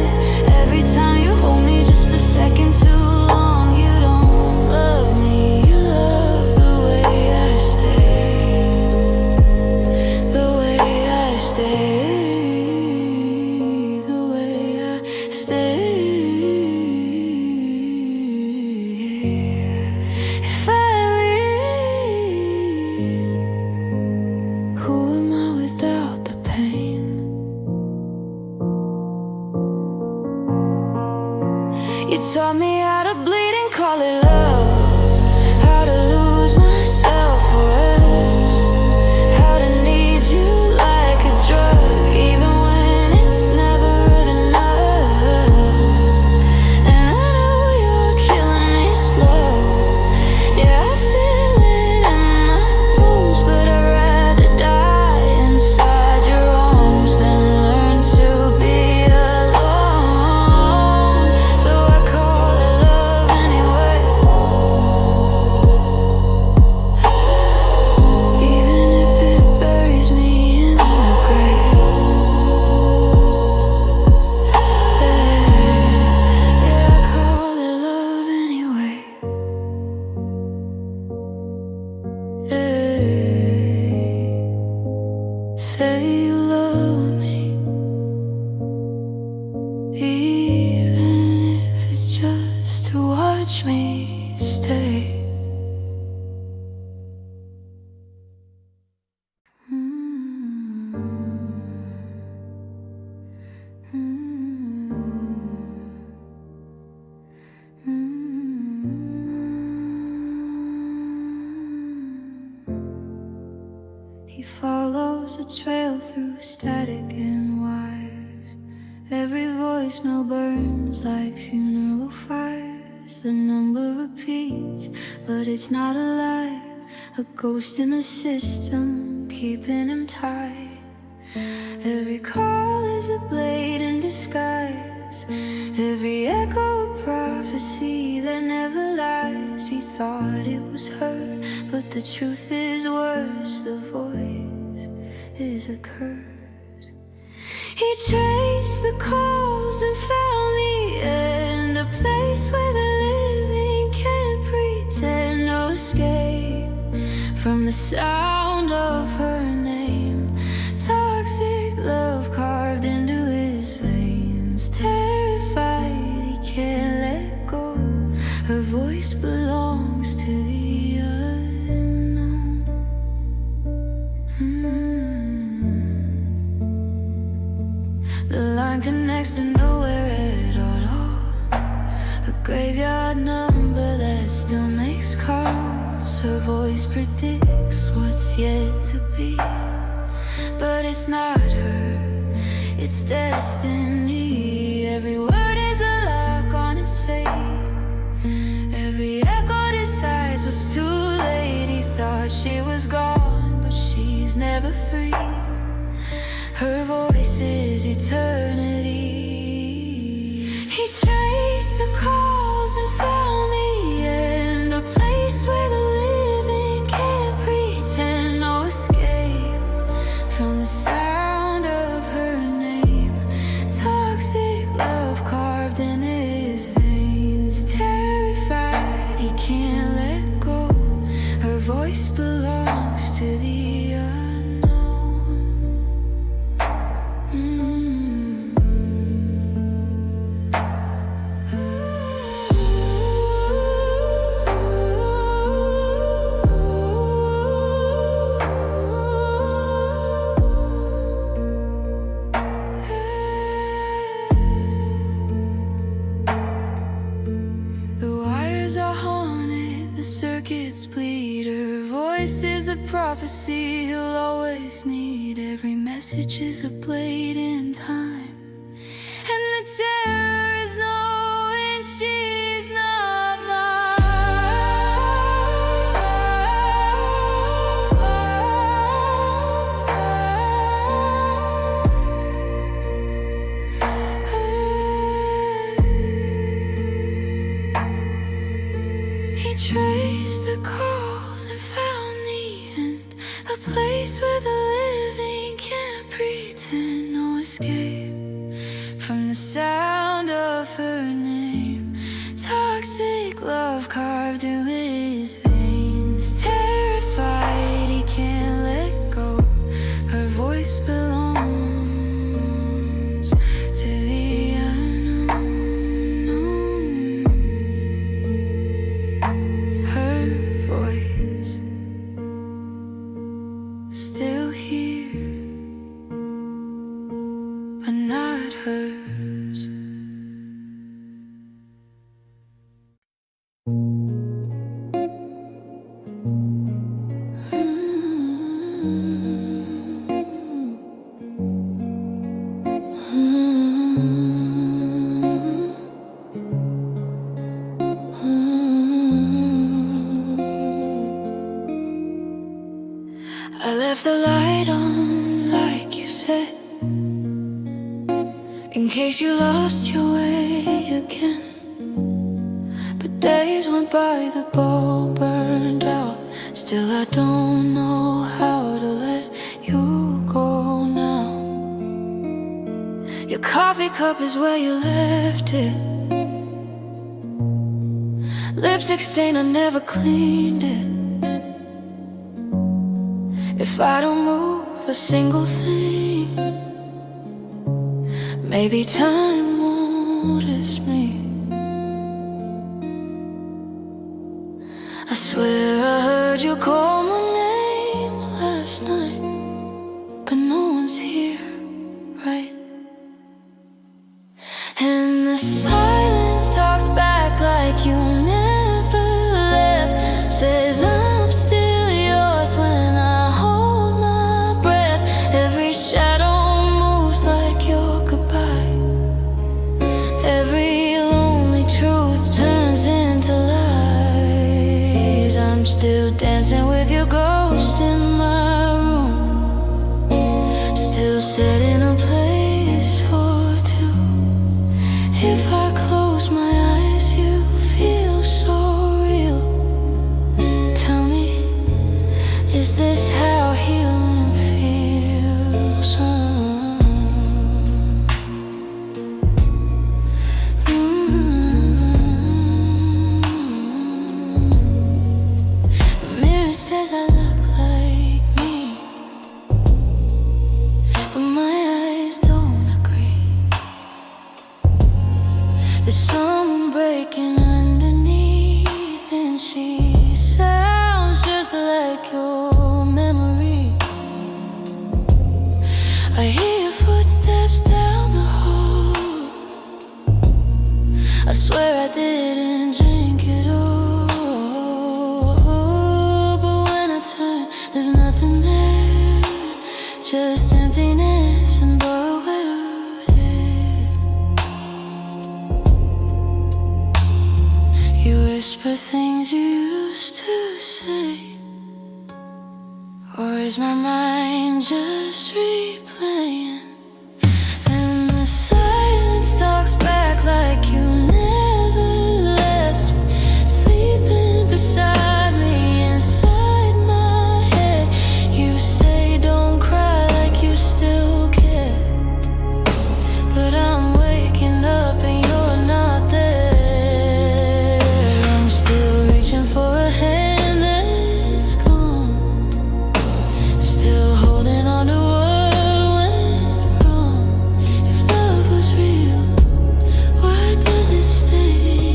every time you hold me just a second too long. You don't love me, you love the way I stay, the way I stay, the way I stay. If I leave, who am I without the pain? You taught me how to bleed and call it love, how to lose myself for us, how to need you like a drug, even when it's never enough. And I know you're killing me slow, yeah, I feel it in my bones, but I'd rather die inside your arms than learn to be alone. So I call it love anyway. Even if it buries me in the grave. Yeah, I call it love anyway. Say you love me, even if it's just to watch me stay. He follows a trail through static and wires. Every voicemail burns like funeral fires. The number repeats, but it's not alive. A ghost in the system, keeping him tied. Every call is a blade in disguise. Every echo a prophecy that never lies. He thought it was her, but the truth is worse. The voice is a curse. He traced the calls and found the end, a place where the living can't pretend. No escape from the sound of her name. Toxic love carved into his veins. Terrified he can't let go. Her voice belongs to the unknown. The line connects to nowhere at all. A graveyard number that still makes calls. Her voice predicts what's yet to be, but it's not her, it's destiny. Every word is a lock on his fate. Every echo decides was too late. He thought she was gone, but she's never free. Her voice is eternity. He traced the calls and found the end, a place where the living can't pretend. No escape from the sound of her name. Toxic love carved in his veins. Terrified, he can't let go. Her voice belongs to the unknown. The circuits bleed. Her voice is a prophecy he'll always need. Every message is a blade in time, and the terror is knowing she's not mine. He traced the calls and found the end, a place where the living can't pretend. No escape from the sound of her name. Toxic love carved in his veins. Terrified, he can't let go. Her voice belongs to the unknown. Her voice still here, but not hers. I left the light on, like you said, in case you lost your way again. But days went by, the bulb burned out. Still I don't know how to let you go now. Your coffee cup is where you left it. Lipstick stain, I never cleaned it. If I don't move a single thing, maybe time won't notice me. I swear I heard you call my name last night, but no one's here, right? And the silence talks back like you never left. Says I'm still yours when I hold my breath. Every shadow moves like your goodbye. Every lonely truth turns into lies. I'm still dancing with your ghost in my room, still setting a place for two. If I close my eyes, you feel so real. Tell me, is this how healing feels? The mirror says I look like me, but my eyes don't agree. There's someone breaking underneath, and she sounds just like your memory. I hear your footsteps down the hall. I swear I didn't drink it all, but when I turn, there's nothing there, just emptiness and borrowed air. You wish whisper things you used to say? Or is my mind just replaying? And the silence talks back like you never left, sleeping beside me inside my head. You say don't cry like you still care, but I'm waking up and you're not there. I'm still reaching for a hand that's gone, still holding on to what went wrong. If love was real, why does it stay?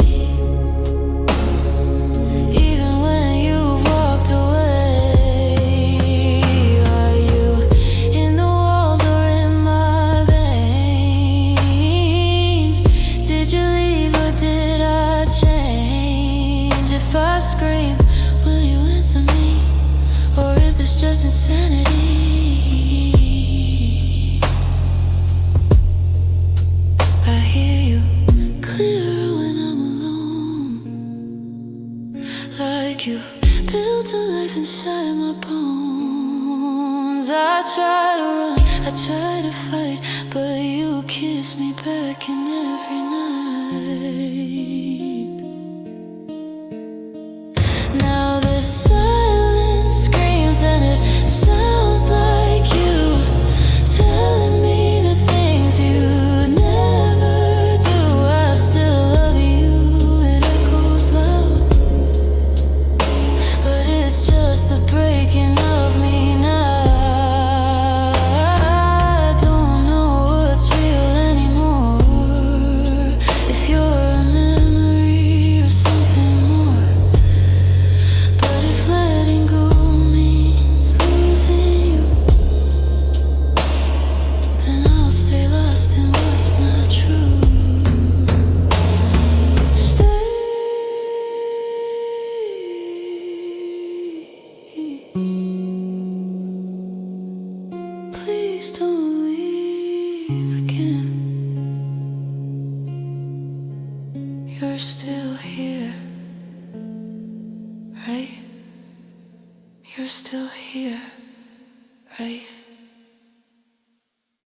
Even when you've walked away, are you in the walls or in my veins? Did you leave or did I change? If I scream, will you answer me? Or is this just insanity? I hear you clearer when I'm alone, like you built a life inside my bones. I try to run, I try to fight, but you kiss me back in every night. Now the silence screams and it sounds like you telling me the things you never do. I still love you, it echoes loud, but it's just the breaking of me now. I don't know what's real anymore, if you're a memory or something more. But if letting go means losing you, then I'll stay lost in what's not true. Stay. Please don't leave again. You're still here, right? You're still here, right?